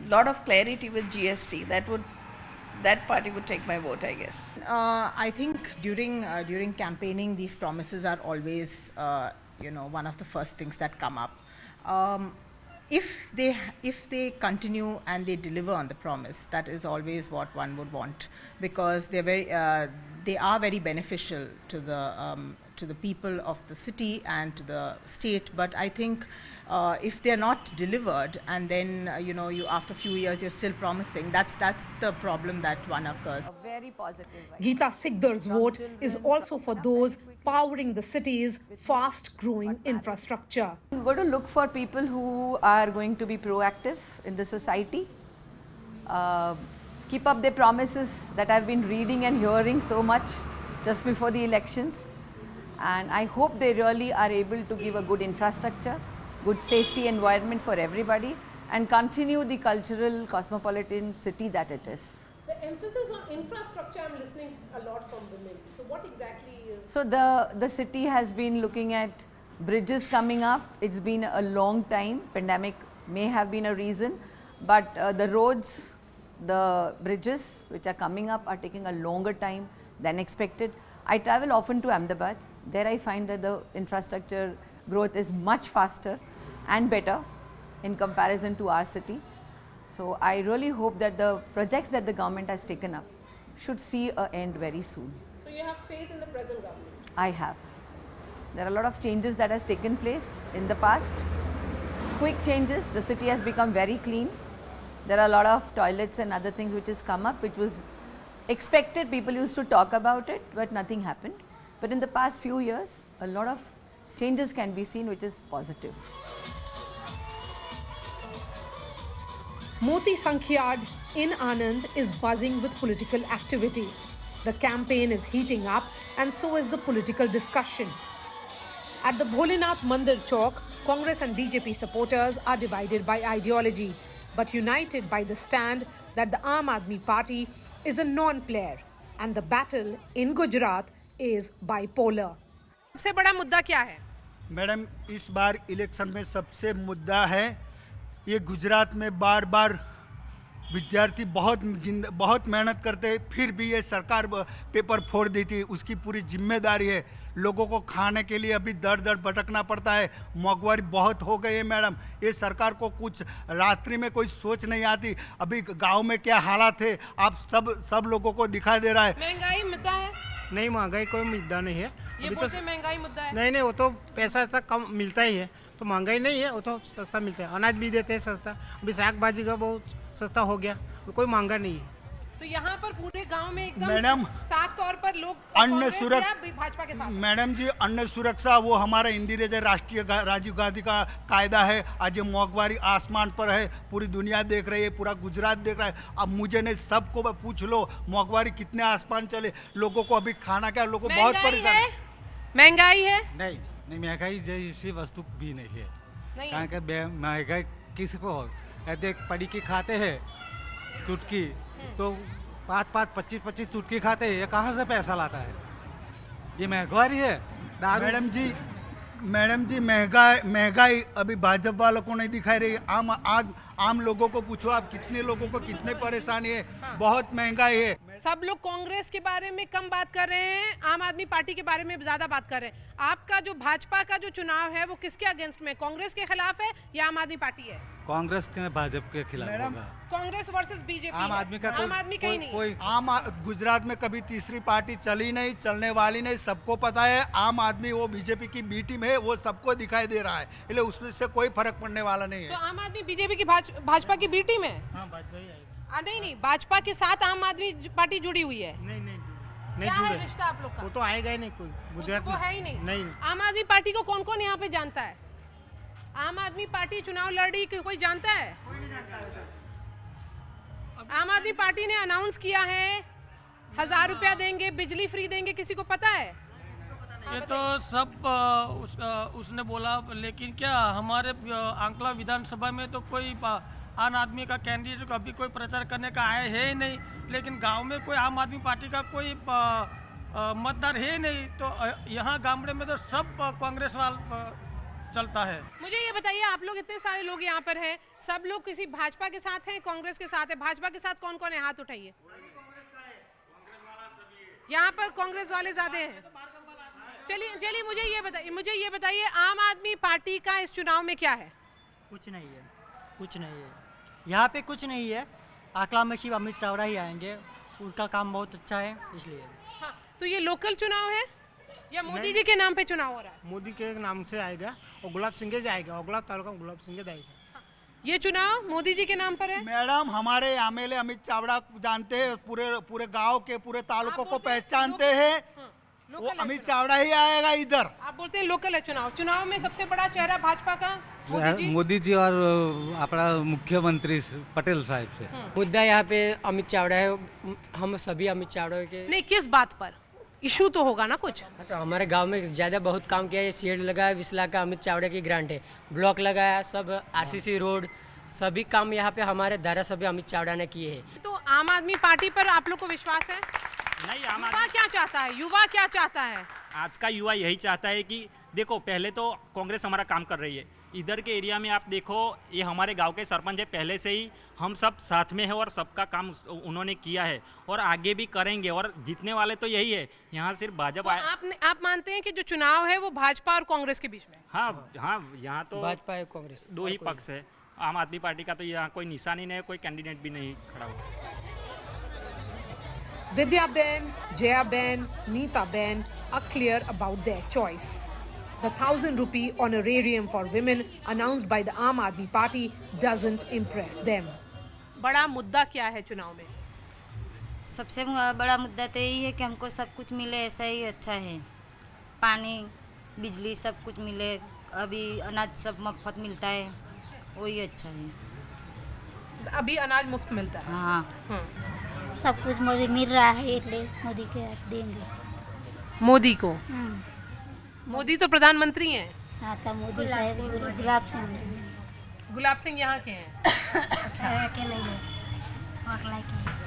lot of clarity with GST. That party would take my vote, I guess. I think during campaigning, these promises are always one of the first things that come up. If they continue and they deliver on the promise, that is always what one would want, because they are very beneficial to the people of the city and to the state. But I think if they are not delivered, and then you after a few years you're still promising, that's the problem that one occurs. Very positive. Geeta Sigdar's vote is also for those powering the city's fast-growing infrastructure. I'm going to look for people who are going to be proactive in the society, keep up their promises that I've been reading and hearing so much just before the elections, and I hope they really are able to give a good infrastructure, good safety environment for everybody, and continue the cultural cosmopolitan city that it is. The emphasis on infrastructure, I'm listening a lot from women. So what exactly is? So the city has been looking at bridges coming up. It's been a long time. Pandemic may have been a reason, but the roads, the bridges which are coming up are taking a longer time than expected. I travel often to Ahmedabad. There I find that the infrastructure growth is much faster and better in comparison to our city. So I really hope that the projects that the government has taken up should see an end very soon. So you have faith in the present government? I have. There are a lot of changes that has taken place in the past. Quick changes. The city has become very clean. There are a lot of toilets and other things which has come up, which was expected. People used to talk about it, but nothing happened. But in the past few years, a lot of changes can be seen, which is positive. Moti Sankhiyad in Anand is buzzing with political activity. The campaign is heating up, and so is the political discussion. At the Bholinath Mandir Chowk, Congress and BJP supporters are divided by ideology, but united by the stand that the Aam Aadmi Party is a non-player, and the battle in Gujarat is bipolar. सबसे बड़ा मुद्दा क्या है? Madam, इस बार election में सबसे मुद्दा है ये गुजरात में बार बार विद्यार्थी बहुत मेहनत करते हैं, फिर भी ये सरकार पेपर फोड़ दी थी, उसकी पूरी जिम्मेदारी है। लोगों को खाने के लिए अभी दर दर भटकना पड़ता है, महंगाई बहुत हो गई है मैडम। ये सरकार को कुछ रात्रि में कोई सोच नहीं आती। अभी गांव में क्या हालात है आप सब लोगों को दिखाई दे रहा है। महंगाई मुद्दा है? नहीं, महंगाई कोई मुद्दा नहीं है। ये बोलते हैं महंगाई मुद्दा है। नहीं, वो तो पैसा कम मिलता ही है, तो महंगाई नहीं है, वो तो सस्ता मिलता है। अनाज भी देते हैं सस्ता, अभी साग भाजी का बहुत सस्ता हो गया, कोई महंगा नहीं है। तो यहाँ पर पूरे गांव में एकदम मैडम साफ तौर पर लोग अन्न सुरक्षा, भाजपा के साथ। मैडम जी, अन्न सुरक्षा वो हमारा इंदिरा राष्ट्रीय राजीव गांधी का कायदा है। आज ये महंगाई आसमान पर है, पूरी दुनिया देख रही है, पूरा गुजरात देख रहा है। अब मुझे नहीं, सबको पूछ लो महंगाई कितने आसमान चले, लोगों को अभी खाना क्या, लोगों को बहुत परेशान है। महंगाई है? नहीं, महंगाई जैसी वस्तु भी नहीं है। कारण कि महंगाई किसको देख पड़ी की खाते हैं चुटकी, तो 5-5, 25-25 चुटकी खाते हैं, ये कहाँ से पैसा लाता है? ये महंगाई है दारू। मैडम जी महंगाई अभी भाजपा वालों को नहीं दिखाई रही। आम लोगों को पूछो आप, कितने लोगों को कितने परेशानी है, बहुत महंगाई है। सब लोग कांग्रेस के बारे में कम बात कर रहे हैं, आम आदमी पार्टी के बारे में ज्यादा बात कर रहे हैं। आपका जो भाजपा का जो चुनाव है वो किसके अगेंस्ट में, कांग्रेस के खिलाफ है या आम आदमी पार्टी है? कांग्रेस के भाजपा के खिलाफ होगा। Congress versus BJP. आम आदमी का आम आदमी कहीं नहीं। गुजरात में कभी तीसरी पार्टी चली नहीं, चलने वाली नहीं, सबको पता है। आम आदमी वो बीजेपी की बी टीम है, वो सबको दिखाई दे रहा है, इसलिए उसमें से कोई फर्क पड़ने वाला नहीं है। तो आम आदमी बीजेपी की भाजपा की बी टीम है? हाँ, भाजपा ही आएगा। नहीं, भाजपा के साथ आम आदमी पार्टी जुड़ी हुई है। नहीं क्या जुड़े। है रिश्ता आप लोग का? वो तो आएगा ही नहीं, कोई गुजरात वो में है ही नहीं। नहीं। आम आदमी पार्टी को कौन कौन यहाँ पे जानता है? आम आदमी पार्टी चुनाव लड़ी कोई जानता है? आम आदमी पार्टी ने अनाउंस किया है 1000 रुपया देंगे, बिजली फ्री देंगे, किसी को पता है? ये तो सब उसने बोला, लेकिन क्या हमारे आंकला विधानसभा में तो कोई आम आदमी का कैंडिडेट को अभी कोई प्रचार करने का आया है ही नहीं। लेकिन गांव में कोई आम आदमी पार्टी का कोई मतदार है नहीं, तो यहाँ गामड़े में तो सब कांग्रेस वाला चलता है। मुझे ये बताइए, आप लोग इतने सारे लोग यहाँ पर हैं, सब लोग किसी भाजपा के साथ हैं, कांग्रेस के साथ है? भाजपा के साथ कौन कौन है, हाथ उठाइए। यहाँ पर कांग्रेस वाले ज्यादा हैं। चलिए मुझे ये बताइए आम आदमी पार्टी का इस चुनाव में क्या है? कुछ नहीं है यहाँ पे, कुछ नहीं है। आंकला में शिव अमित चावड़ा ही आएंगे, उनका काम बहुत अच्छा है इसलिए। हाँ, तो ये लोकल चुनाव है या मोदी जी के नाम पे चुनाव हो रहा है? मोदी के नाम से आएगा और गुलाब सिंह जाएगा, और गुलाब तालुका गुलाब सिंह जाएगा। ये चुनाव मोदी जी के नाम पर है? मैडम, हमारे एमएलए अमित चावड़ा जानते हैं, पूरे गांव के पूरे तालुकों को पहचानते हैं। वो अमित चावड़ा ही आएगा इधर। आप बोलते हैं लोकल है चुनाव में सबसे बड़ा चेहरा भाजपा का मोदी जी और अपना मुख्यमंत्री पटेल साहब से। मुद्दा यहाँ पे अमित चावड़ा है, हम सभी अमित चावड़ा के। नहीं, किस बात पर? इशू तो होगा ना कुछ। तो हमारे गांव में ज्यादा बहुत काम किया है, शेड लगाया 20 लाख का अमित चावड़ा की ग्रांट है, ब्लॉक लगाया, सब आरसीसी रोड, सभी काम यहाँ पे हमारे धारासभ्य अमित चावड़ा ने किए हैं। तो आम आदमी पार्टी पर आप लोग को विश्वास है? नहीं, युवा क्या चाहता है? युवा क्या चाहता है? आज का युवा यही चाहता है कि देखो, पहले तो कांग्रेस हमारा काम कर रही है, इधर के एरिया में आप देखो, ये हमारे गांव के सरपंच है, पहले से ही हम सब साथ में है और सबका काम उन्होंने किया है और आगे भी करेंगे, और जीतने वाले तो यही है। यहाँ सिर्फ भाजपा। तो आप मानते हैं कि जो चुनाव है वो भाजपा और कांग्रेस के बीच में? हाँ, यहाँ तो भाजपा है, कांग्रेस दो ही पक्ष है। आम आदमी पार्टी का तो यहाँ कोई निशानी नहीं है, कोई कैंडिडेट भी नहीं खड़ा हुआ। Vidya Ben, Jaya Ben, Neeta Ben are clear about their choice. The 1,000 rupee honorarium for women announced by the Aam Aadmi Party doesn't impress them. बड़ा मुद्दा क्या है चुनाव में? सबसे बड़ा मुद्दा तो यही है कि हमको सब कुछ मिले, ऐसा ही अच्छा है। पानी, बिजली सब कुछ मिले, अभी अनाज सब मुफ्त मिलता है, वही अच्छा है। अभी अनाज मुफ्त मिलता है? हाँ, सब कुछ मिल रहा है, इसलिए मोदी के देंगे। मोदी को? मोदी तो प्रधानमंत्री हैं। हाँ, तो मोदी साहब गुलाब सिंह यहाँ के हैं। अच्छा, के नहीं है,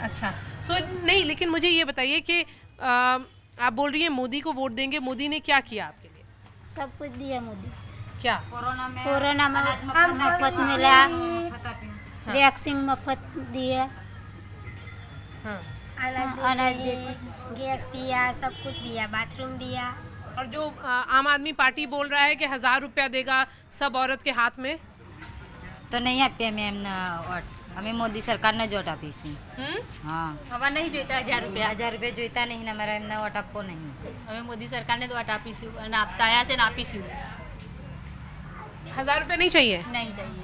अच्छा, तो नहीं, लेकिन मुझे ये बताइए कि आप बोल रही हैं मोदी को वोट देंगे, मोदी ने क्या किया आपके लिए? सब कुछ दिया मोदी। क्या? कोरोना में मुफ्त मिला, वैक्सीन मुफ्त दिया, अनाज गैस दिया, सब कुछ दिया, बाथरूम दिया। और जो आम आदमी पार्टी बोल रहा है कि 1000 रुपया देगा सब औरत के हाथ में, तो नहीं आपके हमें मोदी सरकार ने जोट आपी। हाँ, हवा नहीं जोता 1000 रुपया जोता नहीं, हमारा एमना वोट आपको नहीं, हमें मोदी सरकार ने वोट आपी आप चाया से नापी। 1000 रुपया नहीं चाहिए? नहीं चाहिए।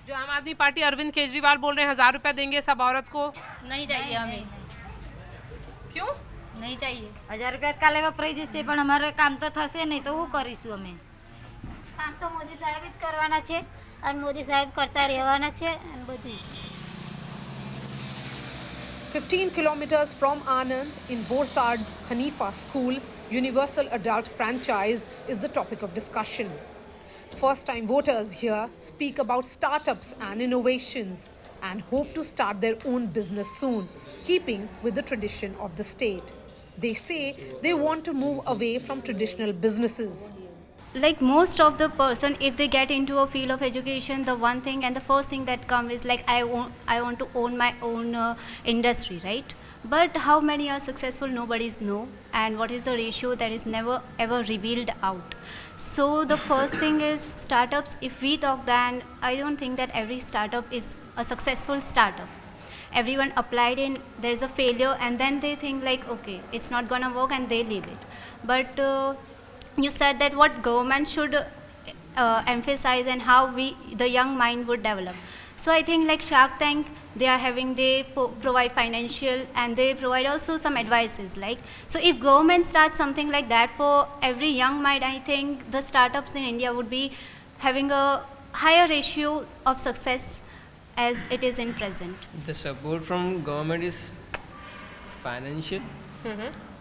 जो आम आदमी पार्टी अरविंद केजरीवाल बोल रहे हैं 1000 रुपया देंगे सब औरत को, नहीं चाहिए हमें। क्यों नहीं चाहिए? 1000 रुपया का लेवा पड़ी जैसे, पण हमारे काम तो थसे नहीं, तो वो करीશું અમે काम तो मोदी साहेब જ કરવાના છે અને મોદી સાહેબ કરતા રહેવાના છે અને બધું। 15 kilometers from Anand, in Borsard's Hanifa School, universal adult franchise is the topic of discussion. First-time voters here speak about startups and innovations and hope to start their own business soon, keeping with the tradition of the state. They say they want to move away from traditional businesses. Like most of the person, if they get into a field of education, the one thing and the first thing that comes is like I want to own my own industry, right? But how many are successful, nobody's know, and what is the ratio, that is never ever revealed out. So the first thing is startups. If we talk, then I don't think that every startup is a successful startup. Everyone applied in, there is a failure, and then they think like, okay, it's not gonna work, and they leave it. But you said that what government should emphasize and how the young mind would develop. So I think like Shark Tank, they provide financial, and they provide also some advices. Like, so if government starts something like that for every young mind, I think the startups in India would be having a higher ratio of success as it is in present. The support from government is financial,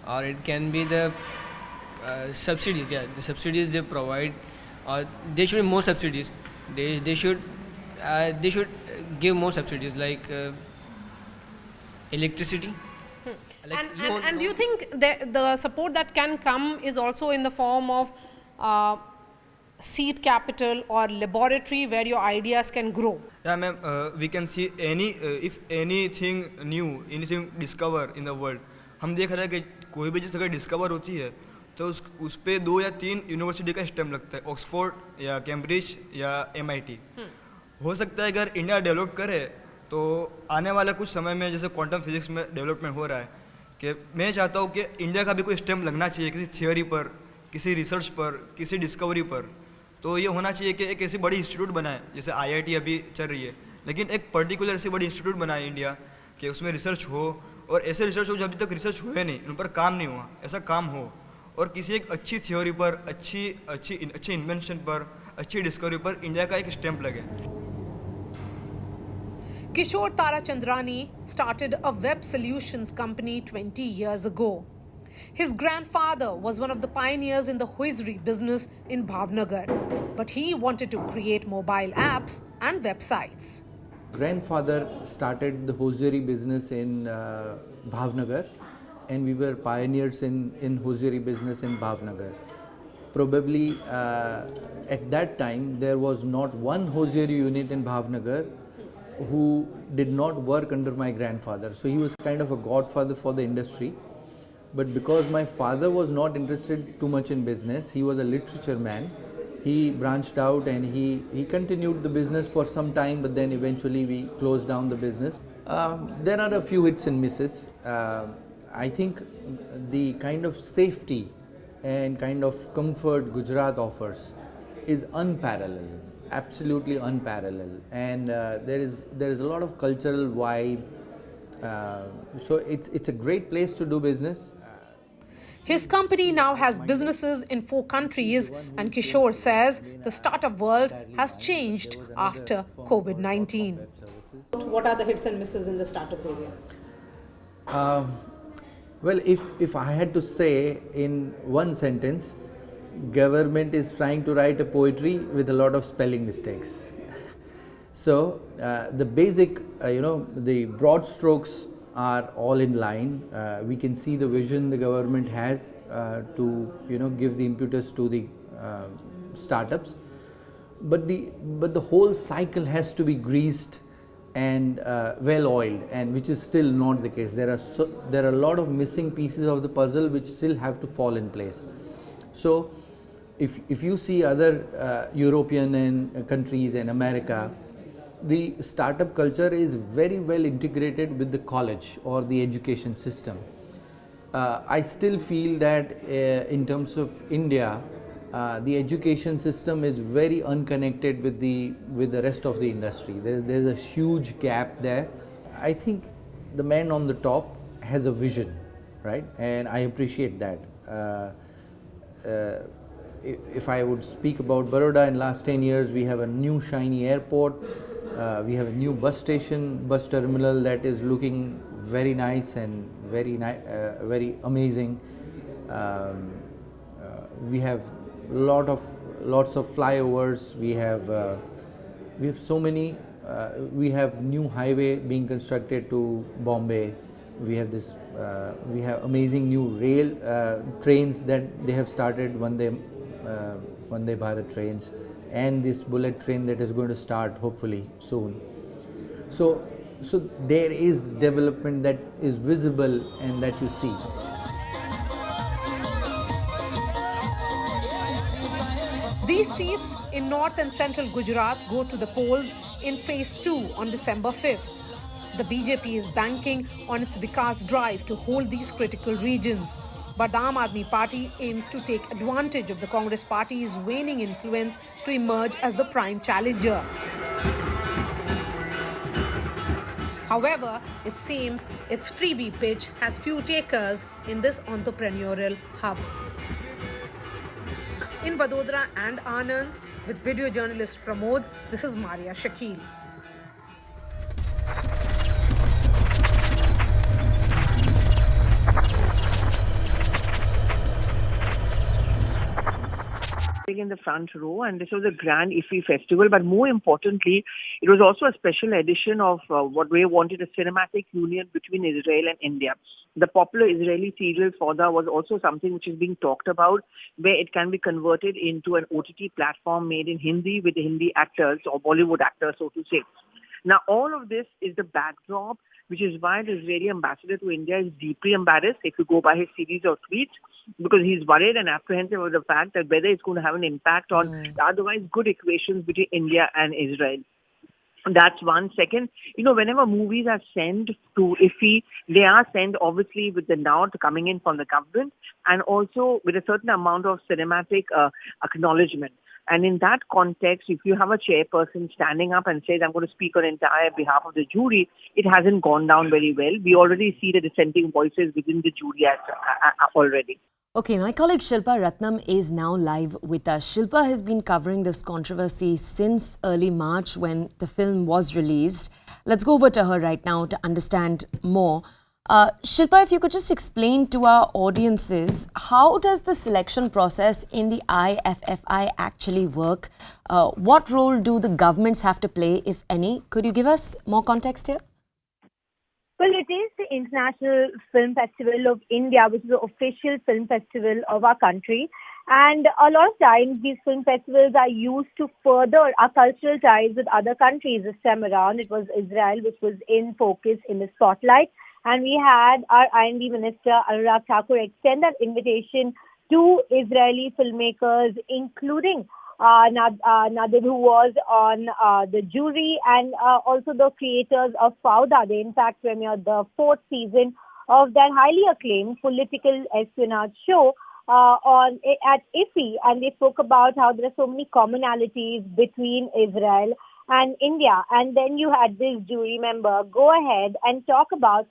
or it can be the subsidies. Yeah, the subsidies they provide, or they should be more subsidies. They should give more subsidies, like electricity. Like and do you think that the support that can come is also in the form of seed capital or laboratory where your ideas can grow? Yeah, ma'am. We can see if anything new, anything discover in the world. हम देख रहे हैं कि कोई भी चीज़ अगर discover होती है तो उस पे 2 या 3 यूनिवर्सिटी का स्टेम लगता है, ऑक्सफोर्ड या कैम्ब्रिज या MIT. हो सकता है अगर इंडिया डेवलप करे तो आने वाला कुछ समय में, जैसे क्वांटम फिजिक्स में डेवलपमेंट हो रहा है, कि मैं चाहता हूँ कि इंडिया का भी कोई स्टेम लगना चाहिए किसी थियोरी पर, किसी रिसर्च पर, किसी डिस्कवरी पर. तो ये होना चाहिए कि एक ऐसी बड़ी इंस्टीट्यूट बनाए, जैसे IIT अभी चल रही है, लेकिन एक पर्टिकुलर ऐसी बड़ी इंस्टीट्यूट बनाए इंडिया कि उसमें रिसर्च हो, और ऐसे रिसर्च हो जो अभी तक रिसर्च हुए नहीं, उन पर काम नहीं हुआ, ऐसा काम हो, और किसी एक अच्छी थ्योरी पर, अच्छी इन्वेंशन पर, अच्छी डिस्कवरी पर इंडिया का एक स्टैंप लगे. Kishore Tarachandrani started a web solutions company 20 years ago. His grandfather was one of the pioneers in the hosiery business in Bhavnagar, but he wanted to create mobile apps and websites. Grandfather started the hosiery business in Bhavnagar, and we were pioneers in hosiery business in Bhavnagar. Probably at that time there was not one hosiery unit in Bhavnagar who did not work under my grandfather. So he was kind of a godfather for the industry. But because my father was not interested too much in business, he was a literature man, he branched out and he continued the business for some time, but then eventually we closed down the business. There are a few hits and misses. I think the kind of safety and kind of comfort Gujarat offers is unparalleled, absolutely unparalleled, and there is a lot of cultural vibe. So it's a great place to do business. His company now has businesses in 4 countries, and Kishore says the startup world has changed after COVID-19. What are the hits and misses in the startup area? Well, if I had to say in one sentence, government is trying to write a poetry with a lot of spelling mistakes. So the basic, the broad strokes are all in line. We can see the vision the government has to give the impetus to the startups, but the whole cycle has to be greased and well oiled, and which is still not the case. There are a lot of missing pieces of the puzzle which still have to fall in place. So if you see other European and countries and America, the startup culture is very well integrated with the college or the education system. I still feel that in terms of India, the education system is very unconnected with the rest of the industry. There's a huge gap there. I think the man on the top has a vision, right? And I appreciate that. If I would speak about Baroda, in last 10 years, we have a new shiny airport. We have a new bus station, bus terminal that is looking very nice and very amazing. We have lots of flyovers. We have so many. We have new highway being constructed to Bombay. we have this we have amazing new rail trains that they have started, Vande Bharat trains, and this bullet train that is going to start hopefully soon. So there is development that is visible and that you see. These seats in north and central Gujarat go to the polls in phase 2 on December 5th. The BJP is banking on its Vikas drive to hold these critical regions. But the Aam Aadmi Party aims to take advantage of the Congress Party's waning influence to emerge as the prime challenger. However, it seems its freebie pitch has few takers in this entrepreneurial hub. In Vadodara and Anand, with video journalist Pramod, this is Maria Shakil. In the front row, and this was a grand IFFI festival, but more importantly, it was also a special edition of what we wanted, a cinematic union between Israel and India. The popular Israeli serial Kheda was also something which is being talked about, where it can be converted into an OTT platform made in Hindi with Hindi actors or Bollywood actors, so to say. Now, all of this is the backdrop, which is why the Israeli ambassador to India is deeply embarrassed, if you go by his series of tweets, because he's worried and apprehensive of the fact that whether it's going to have an impact on the otherwise good equations between India and Israel. That's one. Second, whenever movies are sent to IFFI, they are sent obviously with the nod coming in from the government and also with a certain amount of cinematic acknowledgement. And in that context, if you have a chairperson standing up and says, I'm going to speak on entire behalf of the jury, it hasn't gone down very well. We already see the dissenting voices within the jury already. Okay, my colleague Shilpa Ratnam is now live with us. Shilpa has been covering this controversy since early March when the film was released. Let's go over to her right now to understand more. Shilpa, if you could just explain to our audiences, how does the selection process in the IFFI actually work? What role do the governments have to play, if any? Could you give us more context here? Well, it is the International Film Festival of India, which is the official film festival of our country. And a lot of times these film festivals are used to further our cultural ties with other countries. This time around, it was Israel, which was in focus in the spotlight. And we had our I&D Minister, Anurag Thakur, extend that invitation to Israeli filmmakers, including Nadir, who was on the jury, and also the creators of Kheda. They in fact premiered the 4th season of that highly acclaimed political espionage show at IFFI, and they spoke about how there are so many commonalities between Israel and India. And then you had this jury member go ahead and talk about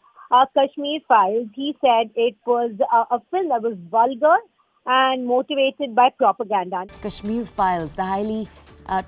Kashmir Files. He said it was a film that was vulgar and motivated by propaganda. Kashmir Files, the highly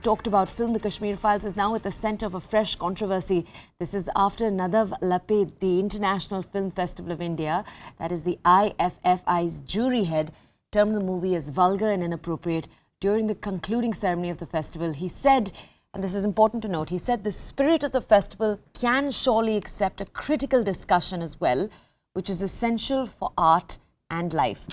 talked about film, The Kashmir Files, is now at the centre of a fresh controversy. This is after Nadav Lapid, the International Film Festival of India, that is the IFFI's jury head, termed the movie as vulgar and inappropriate. During the concluding ceremony of the festival, he said, and this is important to note, he said the spirit of the festival can surely accept a critical discussion as well, which is essential for art and life.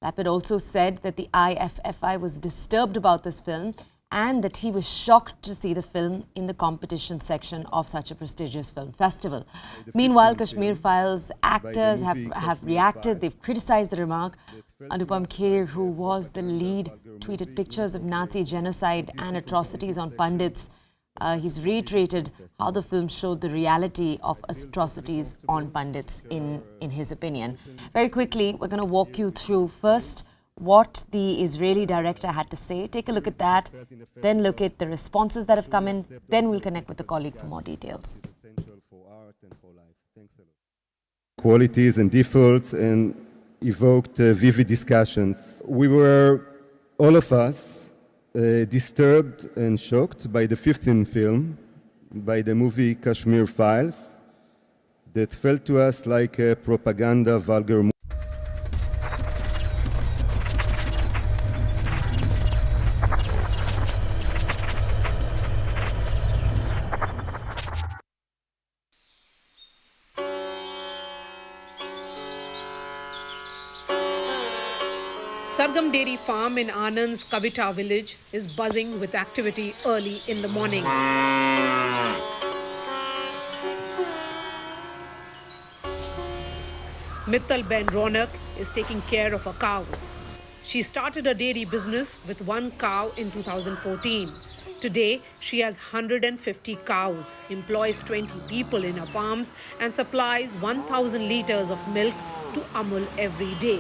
Lapid also said that the IFFI was disturbed about this film and that he was shocked to see the film in the competition section of such a prestigious film festival. Meanwhile, Kashmir Files actors have reacted. They've criticized the remark. Anupam Kher, who was the lead, tweeted pictures of Nazi genocide and atrocities on pundits. He's reiterated how the film showed the reality of atrocities on pundits, in his opinion. Very quickly, we're going to walk you through first what the Israeli director had to say. Take a look at that, then look at the responses that have come in, then we'll connect with the colleague for more details. Qualities and defaults and evoked vivid discussions. We were, all of us, disturbed and shocked by the 15th film, by the movie Kashmir Files, that felt to us like a propaganda vulgar movie. Sargam Dairy Farm in Anand's Kavita village is buzzing with activity early in the morning. Mittal Ben Ronak is taking care of her cows. She started a dairy business with one cow in 2014. Today, she has 150 cows, employs 20 people in her farms and supplies 1,000 liters of milk to Amul every day.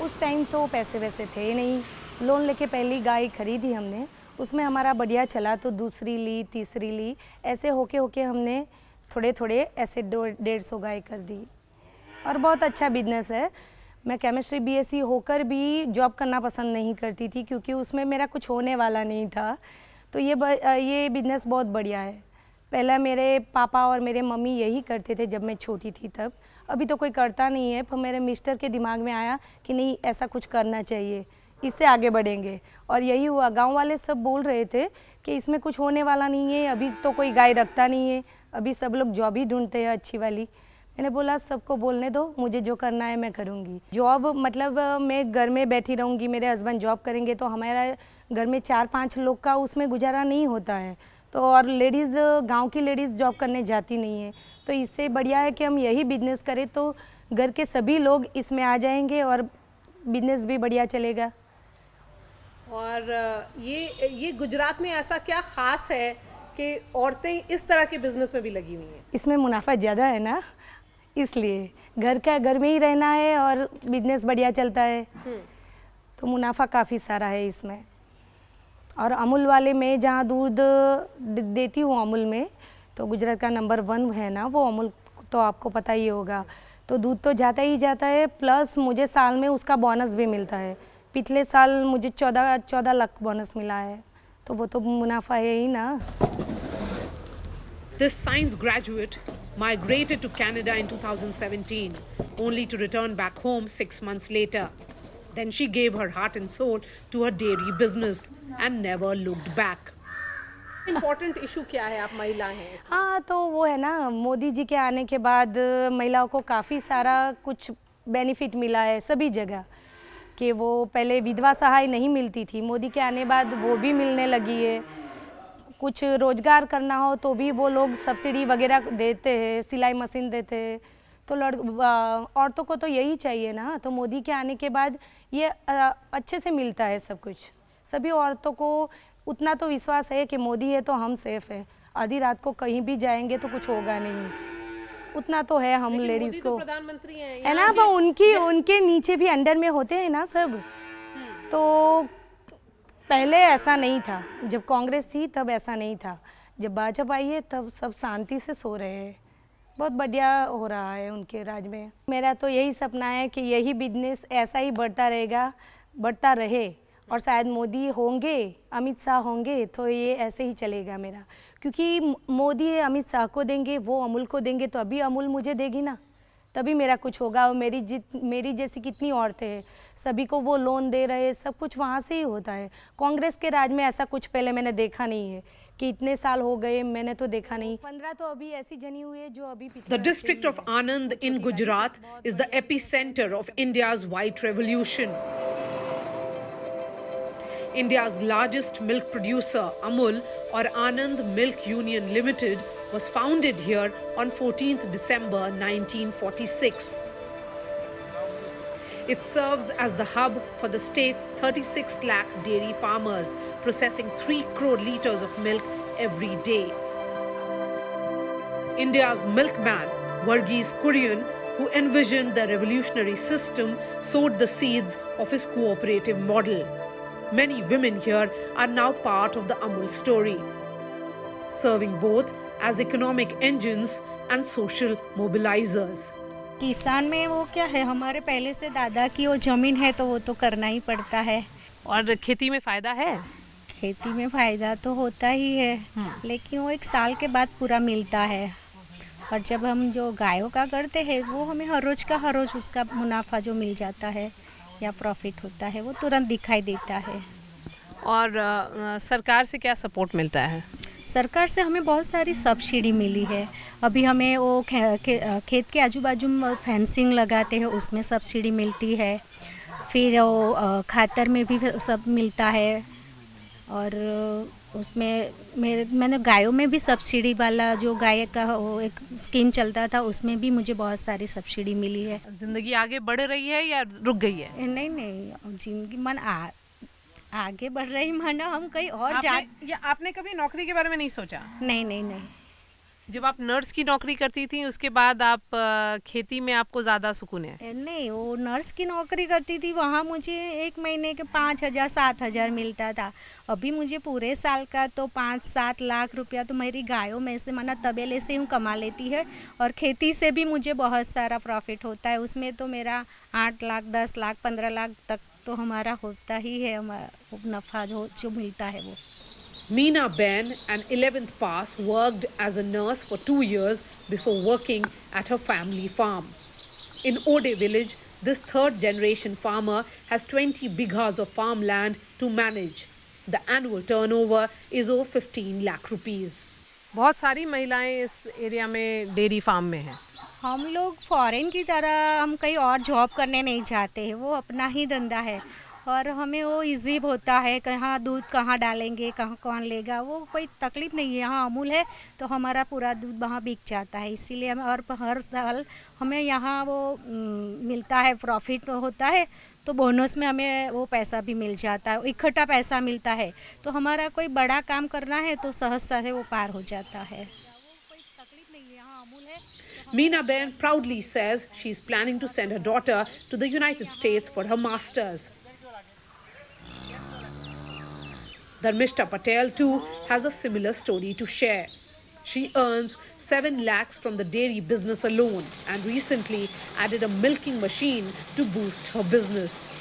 उस time तो पैसे वैसे थे नहीं, loan लेके पहली गाय खरीदी हमने, उसमें हमारा बढ़िया चला तो दूसरी ली, तीसरी ली, ऐसे होके होके हमने थोड़े थोड़े ऐसे 150 गाय कर दी और बहुत अच्छा बिजनेस है। मैं केमिस्ट्री बीएससी होकर भी जॉब करना पसंद नहीं करती थी क्योंकि उसमें मेरा कुछ होने वाला नहीं था, तो ये बिजनेस बहुत बढ़िया है। पहला मेरे पापा और मेरे मम्मी यही करते थे जब मैं छोटी थी तब, अभी तो कोई करता नहीं है, पर मेरे मिस्टर के दिमाग में आया कि नहीं ऐसा कुछ करना चाहिए, इससे आगे बढ़ेंगे और यही हुआ। गांव वाले सब बोल रहे थे कि इसमें कुछ होने वाला नहीं है, अभी तो कोई गाय रखता नहीं है, अभी सब लोग जॉब ही ढूंढते हैं अच्छी वाली। मैंने बोला सबको बोलने दो, मुझे जो करना है मैं करूँगी। जॉब मतलब मैं घर में बैठी रहूँगी, मेरे हस्बैंड जॉब करेंगे तो हमारा घर में 4-5 लोग का उसमें गुजारा नहीं होता है, तो और लेडीज़ गांव की लेडीज़ जॉब करने जाती नहीं है, तो इससे बढ़िया है कि हम यही बिजनेस करें तो घर के सभी लोग इसमें आ जाएंगे और बिजनेस भी बढ़िया चलेगा। और ये गुजरात में ऐसा क्या खास है कि औरतें इस तरह के बिजनेस में भी लगी हुई हैं? इसमें मुनाफा ज़्यादा है ना, इसलिए घर में ही रहना है और बिजनेस बढ़िया चलता है, तो मुनाफा काफ़ी सारा है इसमें। और अमूल वाले में जहाँ दूध देती हूँ अमूल में, तो गुजरात का नंबर 1 है ना वो अमूल, तो आपको पता ही होगा, तो दूध तो जाता ही जाता है, प्लस मुझे साल में उसका बोनस भी मिलता है। पिछले साल मुझे 14 लाख बोनस मिला है, तो वो तो मुनाफा है ही ना। This science graduate migrated to Canada in 2017, only to return back home 6 months later. Then she gave her heart and soul to her dairy business and never looked back. Important issue क्या है, आप महिला हैं? हाँ, तो वो है ना, मोदी जी के आने के बाद महिलाओं को काफ़ी सारा कुछ बेनिफिट मिला है सभी जगह, कि वो पहले विधवा सहाय नहीं मिलती थी, मोदी के आने बाद वो भी मिलने लगी है। कुछ रोजगार करना हो तो भी वो लोग सब्सिडी वगैरह देते हैं, सिलाई मशीन देते हैं, तो औरतों को तो यही चाहिए ना, तो मोदी के आने के बाद ये अच्छे से मिलता है सब कुछ। सभी औरतों को उतना तो विश्वास है कि मोदी है तो हम सेफ है, आधी रात को कहीं भी जाएंगे तो कुछ होगा नहीं, उतना तो है हम लेडीज को। प्रधानमंत्री हैं है ना, पर उनके नीचे भी अंडर में होते हैं ना सब, तो पहले ऐसा नहीं था, जब कांग्रेस थी तब ऐसा नहीं था, जब भाजपा आई है तब सब शांति से सो रहे हैं, बहुत बढ़िया हो रहा है उनके राज में। मेरा तो यही सपना है कि यही बिजनेस ऐसा ही बढ़ता रहेगा, बढ़ता रहे, और शायद मोदी होंगे, अमित शाह होंगे तो ये ऐसे ही चलेगा मेरा, क्योंकि मोदी अमित शाह को देंगे, वो अमूल को देंगे, तो अभी अमूल मुझे देगी ना, तभी मेरा कुछ होगा। और मेरी जैसी कितनी औरतें हैं, सभी को वो लोन दे रहे हैं, सब कुछ वहाँ से ही होता है। कांग्रेस के राज में ऐसा कुछ पहले मैंने देखा नहीं है, कि इतने साल हो गए मैंने तो देखा नहीं। 15 तो अभी ऐसी जनी हुई है जो अभी। The district of Anand in Gujarat is the epicenter of India's white revolution. India's largest milk producer, Amul, or Anand Milk Union Limited, was founded here on 14th December 1946. It serves as the hub for the state's 36 lakh dairy farmers, processing 3 crore litres of milk every day. India's milkman, Varghese Kurian, who envisioned the revolutionary system, sowed the seeds of his cooperative model. Many women here are now part of the Amul story, serving both as economic engines and social mobilizers. किसान में वो क्या है, हमारे पहले से दादा की वो जमीन है तो वो तो करना ही पड़ता है। और खेती में फायदा है? खेती में फायदा तो होता ही है, लेकिन वो 1 साल के बाद पूरा मिलता है, और जब हम जो गायों का करते हैं वो हमें हर रोज का हर रोज उसका मुनाफा जो मिल जाता है या प्रॉफिट होता है वो तुरंत दिखाई देता है। और सरकार से क्या सपोर्ट मिलता है? सरकार से हमें बहुत सारी सब्सिडी मिली है। अभी हमें वो खेत के आजू बाजू में फेंसिंग लगाते हैं उसमें सब्सिडी मिलती है। फिर वो खातर में भी सब मिलता है और उसमें मैंने गायों में भी सब्सिडी वाला जो गाय का वो एक स्कीम चलता था उसमें भी मुझे बहुत सारी सब्सिडी मिली है। जिंदगी आगे बढ़ रही है या रुक गई है? नहीं जिंदगी मन आगे बढ़ रही मानो हम कहीं और आपने कभी नौकरी के बारे में नहीं सोचा? नहीं। जब आप नर्स की नौकरी करती थी उसके बाद आप खेती में आपको ज्यादा सुकून है? नहीं, वो नर्स की नौकरी करती थी वहाँ मुझे एक महीने के 5,000-7,000 मिलता था। अभी मुझे पूरे साल का तो 5-7 लाख रुपया तो मेरी गायों में से माना तबेले से हूँ कमा लेती है और खेती से भी मुझे बहुत सारा प्रॉफिट होता है। उसमें तो मेरा 8 लाख 10 लाख 15 लाख तक तो हमारा होता ही है, हमारा नफा जो मिलता है वो। Meena Ben, an 11th pass, worked as a nurse for 2 years before working at her family farm. In Ode village, this third generation farmer has 20 bighas of farmland to manage. The annual turnover is over 15 lakh rupees. बहुत सारी महिलाएं इस area में dairy farm में हैं। हम लोग foreign की तरह हम कहीं और जॉब करने नहीं चाहते हैं, वो अपना ही धंधा है और हमें वो इजी होता है, कहाँ दूध कहाँ डालेंगे, कहाँ कौन लेगा, वो कोई तकलीफ नहीं है। यहाँ अमूल है तो हमारा पूरा दूध वहाँ बिक जाता है, इसीलिए हमें और हर साल हमें यहाँ वो मिलता है, प्रॉफिट होता है तो बोनस में हमें वो पैसा भी मिल जाता है, इकट्ठा पैसा मिलता है तो हमारा कोई बड़ा काम करना है तो सहजता से वो पार हो जाता है। Meena Ben proudly says she is planning to send her daughter to the United States for her masters. Dharmishta Patel too has a similar story to share. She earns 7 lakhs from the dairy business alone and recently added a milking machine to boost her business.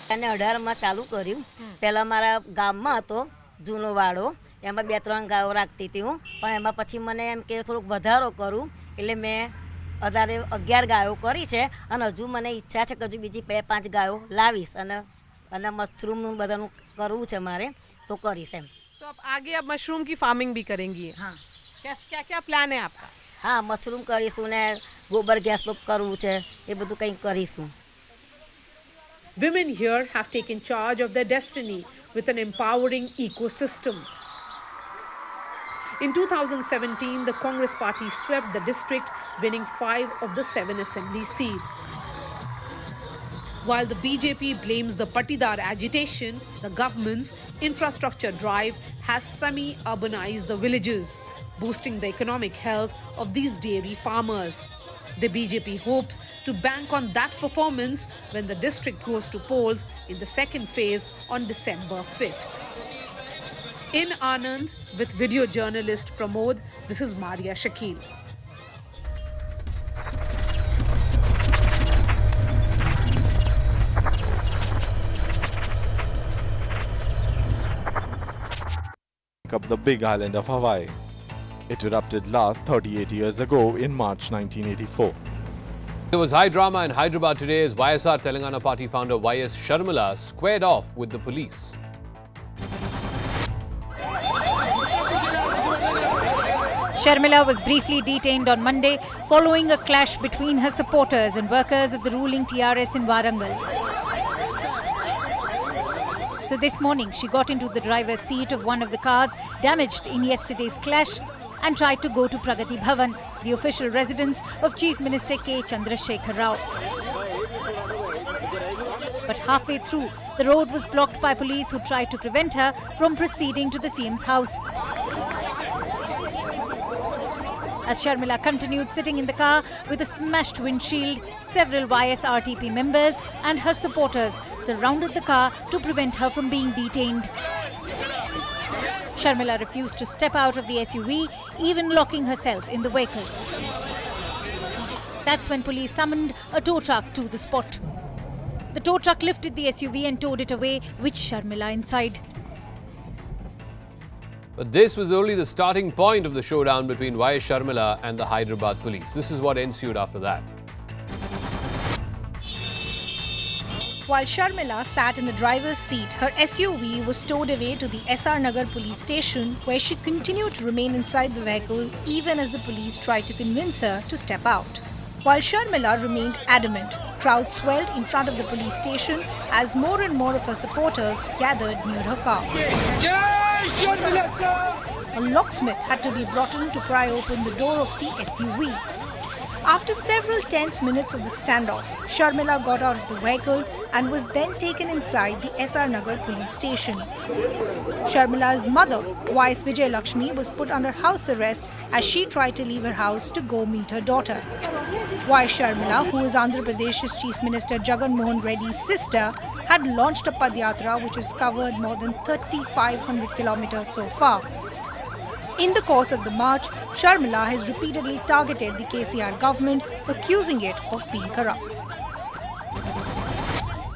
मैंने 18 માં ચાલુ કર્યું. પહેલા મારા ગામમાં હતો જૂનો વાડો, એમાં 2-3 ગાયો રાખતી હતી હું, પણ એમાં પછી મને એમ કે થોડુંક વધારો કરું એટલે મેં 11 ગાયો કરી છે અને હજુ મને ઈચ્છા છે કે હજુ બીજી 2-5 ગાયો લાવીશ અને મશરૂમનું બધાનું કરવું છે મારે તો કરીશ એમ. तो आगे आप मशरूम की फार्मिंग भी करेंगी? हाँ. क्या प्लान है आपका? हाँ, मशरूम કરીશું ને ગોબર ગેસ કરવું છે, એ બધું કંઈક કરીશું. Women here have taken charge of their destiny with an empowering ecosystem. In 2017, the Congress party swept the district, winning 5 of the 7 assembly seats. While the BJP blames the Patidar agitation, the government's infrastructure drive has semi-urbanized the villages, boosting the economic health of these dairy farmers. The BJP hopes to bank on that performance when the district goes to polls in the second phase on December 5th. In Anand, with video journalist Pramod, this is Maria Shakil. Up the big island of Hawaii. It erupted last 38 years ago in March 1984. There was high drama in Hyderabad today as YSR Telangana Party founder YS Sharmila squared off with the police. Sharmila was briefly detained on Monday following a clash between her supporters and workers of the ruling TRS in Warangal. So this morning, she got into the driver's seat of one of the cars damaged in yesterday's clash and tried to go to Pragati Bhavan, the official residence of Chief Minister K. Chandrasekhar Rao. But halfway through, the road was blocked by police who tried to prevent her from proceeding to the CM's house. As Sharmila continued sitting in the car with a smashed windshield, several YSRTP members and her supporters surrounded the car to prevent her from being detained. Sharmila refused to step out of the SUV, even locking herself in the vehicle. That's when police summoned a tow truck to the spot. The tow truck lifted the SUV and towed it away, with Sharmila inside. But this was only the starting point of the showdown between YS Sharmila and the Hyderabad police. This is what ensued after that. While Sharmila sat in the driver's seat, her SUV was towed away to the SR Nagar police station, where she continued to remain inside the vehicle even as the police tried to convince her to step out. While Sharmila remained adamant, Crowd swelled in front of the police station as more and more of her supporters gathered near her car. A locksmith had to be brought in to pry open the door of the SUV. After several tense minutes of the standoff, Sharmila got out of the vehicle and was then taken inside the SR Nagar police station. Sharmila's mother, Vice Vijay Lakshmi, was put under house arrest as she tried to leave her house to go meet her daughter. Vice Sharmila, who is Andhra Pradesh's Chief Minister Jagan Mohan Reddy's sister, had launched a Padyatra which has covered more than 3,500 kilometers so far. In the course of the march, Sharmila has repeatedly targeted the KCR government, accusing it of being corrupt.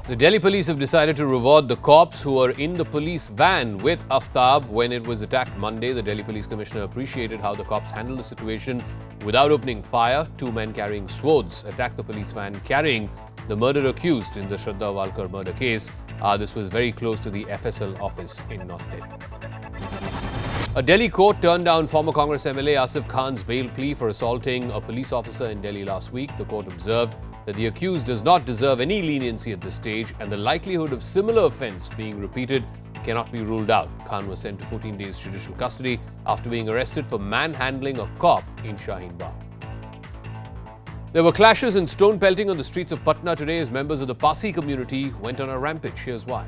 The Delhi police have decided to reward the cops who were in the police van with Aftab when it was attacked Monday. The Delhi Police Commissioner appreciated how the cops handled the situation without opening fire. Two men carrying swords attacked the police van carrying the murder accused in the Shraddha Walkar murder case. This was very close to the FSL office in North Delhi. A Delhi court turned down former Congress MLA Asif Khan's bail plea for assaulting a police officer in Delhi last week. The court observed that the accused does not deserve any leniency at this stage and the likelihood of similar offence being repeated cannot be ruled out. Khan was sent to 14 days judicial custody after being arrested for manhandling a cop in Shaheen Bagh. There were clashes and stone pelting on the streets of Patna today as members of the Parsi community went on a rampage. Here's why.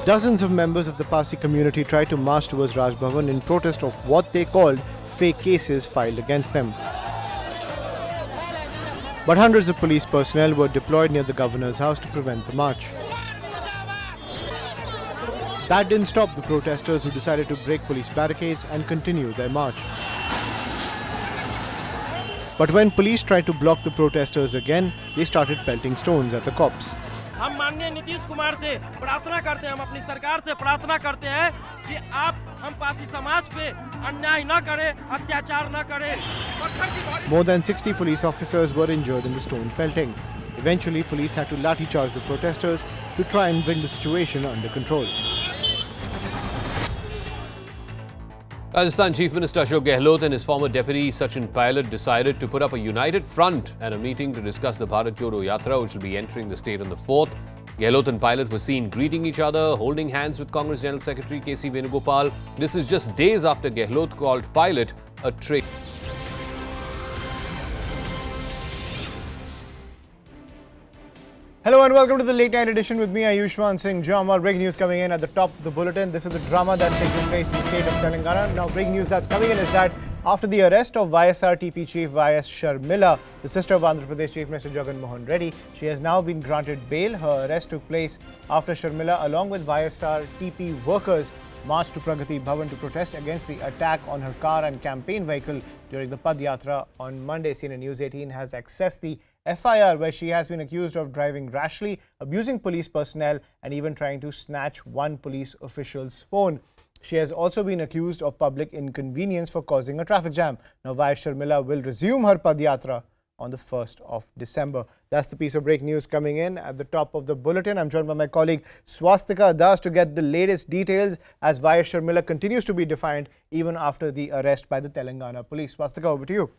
Dozens of members of the Parsi community tried to march towards Raj Bhavan in protest of what they called fake cases filed against them. But hundreds of police personnel were deployed near the governor's house to prevent the march. That didn't stop the protesters, who decided to break police barricades and continue their march. But when police tried to block the protesters again, they started pelting stones at the cops. हम माननीय नीतीश कुमार से प्रार्थना करते हैं, हम अपनी सरकार से प्रार्थना करते हैं कि आप हम पारसी समाज पे अन्याय न करें, अत्याचार न करें. More than 60 police officers were injured in the stone pelting. Eventually, police had to lathi charge the protesters to try and bring the situation under control. Rajasthan Chief Minister Ashok Gehlot and his former deputy Sachin Pilot decided to put up a united front at a meeting to discuss the Bharat Jodo Yatra, which will be entering the state on the 4th. Gehlot and Pilot were seen greeting each other, holding hands with Congress General Secretary K.C. Venugopal. This is just days after Gehlot called Pilot a traitor. Hello and welcome to the late night edition with me, Ayushman Singh Jamwal. Breaking news coming in at the top of the bulletin. This is the drama that's taking place in the state of Telangana. Now, breaking news that's coming in is that after the arrest of YSRTP Chief YS Sharmila, the sister of Andhra Pradesh Chief Minister Jagan Mohan Reddy, she has now been granted bail. Her arrest took place after Sharmila, along with YSRTP workers, marched to Pragati Bhavan to protest against the attack on her car and campaign vehicle during the Padyatra on Monday. CNN News 18 has accessed the FIR, where she has been accused of driving rashly, abusing police personnel and even trying to snatch one police official's phone. She has also been accused of public inconvenience for causing a traffic jam. Now, YS Sharmila will resume her Padyatra on the 1st of December. That's the piece of breaking news coming in at the top of the bulletin. I'm joined by my colleague Swastika Das to get the latest details as YS Sharmila continues to be defiant even after the arrest by the Telangana police. Swastika, over to you.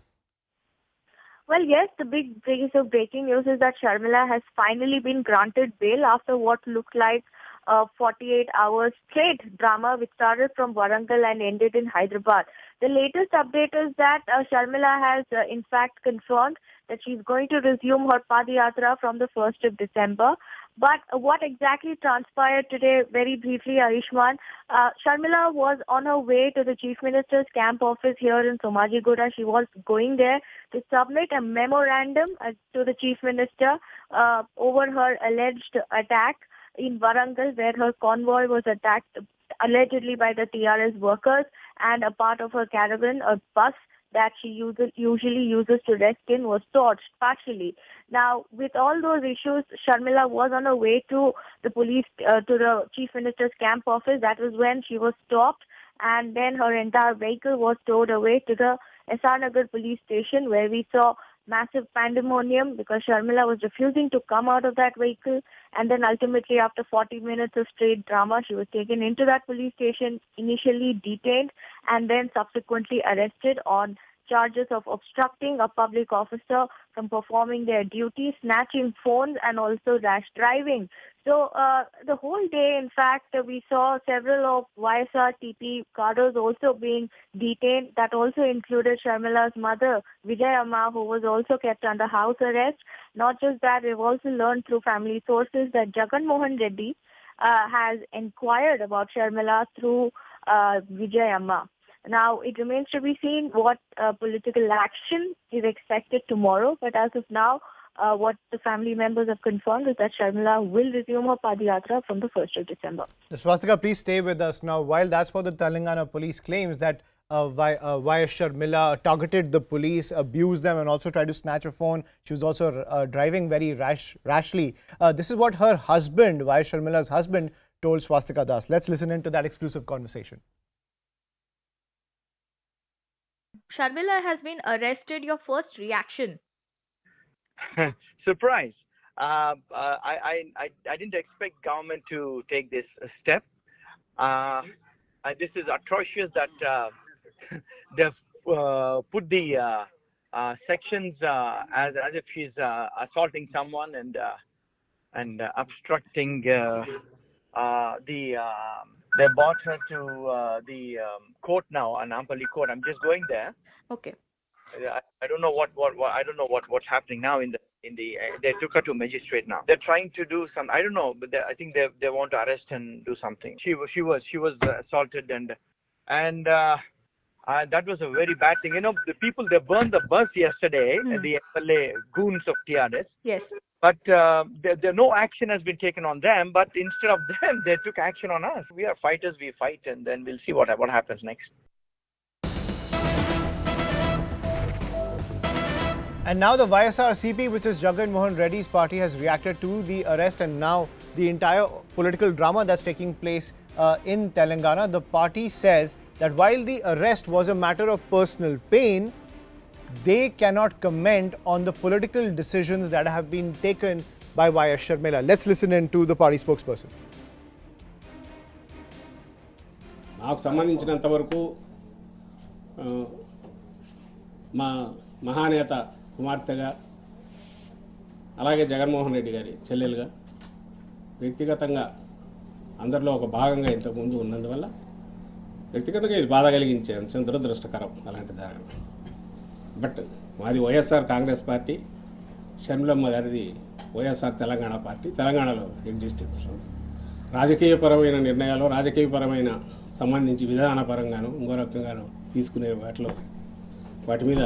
Well, yes, the big piece of breaking news is that Sharmila has finally been granted bail after what looked like a 48-hour straight drama which started from Warangal and ended in Hyderabad. The latest update is that Sharmila has in fact confirmed that she's going to resume her Padyatra from the 1st of December. But what exactly transpired today, very briefly, Ayushman, Sharmila was on her way to the Chief Minister's camp office here in Somajigoda. She was going there to submit a memorandum to the Chief Minister over her alleged attack in Warangal, where her convoy was attacked allegedly by the TRS workers, and a part of her caravan, a bus that she usually uses to rest in, was torched partially. Now, with all those issues, Sharmila was on her way to the police, to the Chief Minister's camp office. That was when she was stopped, and then her entire vehicle was towed away to the SR Nagar police station, where we saw massive pandemonium because Sharmila was refusing to come out of that vehicle. And then ultimately, after 40 minutes of straight drama, she was taken into that police station, initially detained and then subsequently arrested on charges of obstructing a public officer from performing their duty, snatching phones, and also rash driving. So the whole day, in fact, we saw several of YSR TP cadres also being detained. That also included Sharmila's mother, Vijayamma, who was also kept under house arrest. Not just that, we've also learned through family sources that Jagan Mohan Reddy has inquired about Sharmila through Vijayamma. Now, it remains to be seen what political action is expected tomorrow, but as of now, what the family members have confirmed is that Sharmila will resume her Padayatra from the 1st of December. Swastika, please stay with us. Now, while that's what the Telangana police claims that YS Sharmila targeted the police, abused them and also tried to snatch a phone. She was also driving very rashly. This is what her husband, YS Sharmila's husband, told Swastika Das. Let's listen into that exclusive conversation. Sharmila has been arrested. Your first reaction? Surprise. I didn't expect government to take this step. This is atrocious that they've put the sections as if she's assaulting someone and obstructing they brought her to the court now, Anampally court. I'm just going there. Okay. I don't know what's happening now in the they took her to magistrate now. They're trying to do some, I don't know, but I think they want to arrest and do something. She was assaulted and that was a very bad thing. You know, the people, they burned the bus yesterday, the FLA goons of TRS. Yes. But no action has been taken on them. But instead of them, they took action on us. We are fighters. We fight, and then we'll see what happens next. And now the YSRCP, which is Jagan Mohan Reddy's party, has reacted to the arrest and now the entire political drama that's taking place in Telangana. The party says that while the arrest was a matter of personal pain, they cannot comment on the political decisions that have been taken by YS Sharmila. Let's listen in to the party spokesperson. నాకు సంబంధించినంత వరకు మా మహానేత కుమార్తెగా అలాగే జగన్మోహన్ రెడ్డి గారి చెల్లెలుగా వ్యక్తిగతంగా అందరిలో ఒక భాగంగా ఇంతకుముందు ఉన్నందువల్ల వ్యక్తిగతంగా ఇది బాధ కలిగించే అంశం దురదృష్టకరం అలాంటి దారుణం. బట్ మాది వైఎస్ఆర్ కాంగ్రెస్ పార్టీ, షర్మిలమ్మ గారిది వైఎస్ఆర్ తెలంగాణ పార్టీ. తెలంగాణలో ఎగ్జిస్టెన్స్లో రాజకీయపరమైన నిర్ణయాలు, రాజకీయపరమైన సంబంధించి విధానపరంగాను ఇంకో రకంగాను తీసుకునే వాటి మీద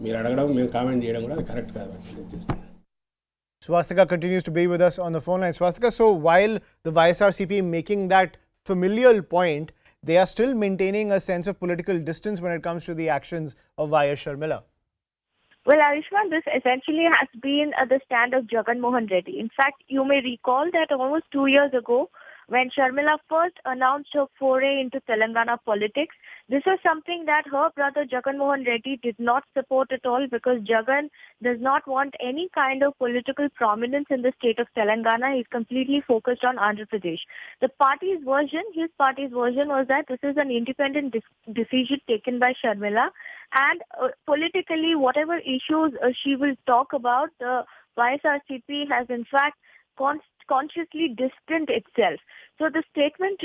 మీరు అడగడం, మేము కామెంట్ చేయడం కూడా అది కరెక్ట్ కాదు. Swastika continues to be with us on the phone line. Swastika, so while the YSRCP making that familial point, they are still maintaining a sense of political distance when it comes to the actions of YS Sharmila. Well, Ayushman, this essentially has been the stand of Jagan Mohan Reddy. In fact, you may recall that almost 2 years ago, when Sharmila first announced her foray into Telangana politics, this was something that her brother Jagan Mohan Reddy did not support at all, because Jagan does not want any kind of political prominence in the state of Telangana. He's completely focused on Andhra Pradesh. His party's version was that this is an independent decision taken by Sharmila, and politically, whatever issues she will talk about, the YSRCP has in fact consciously distanced itself. So the statement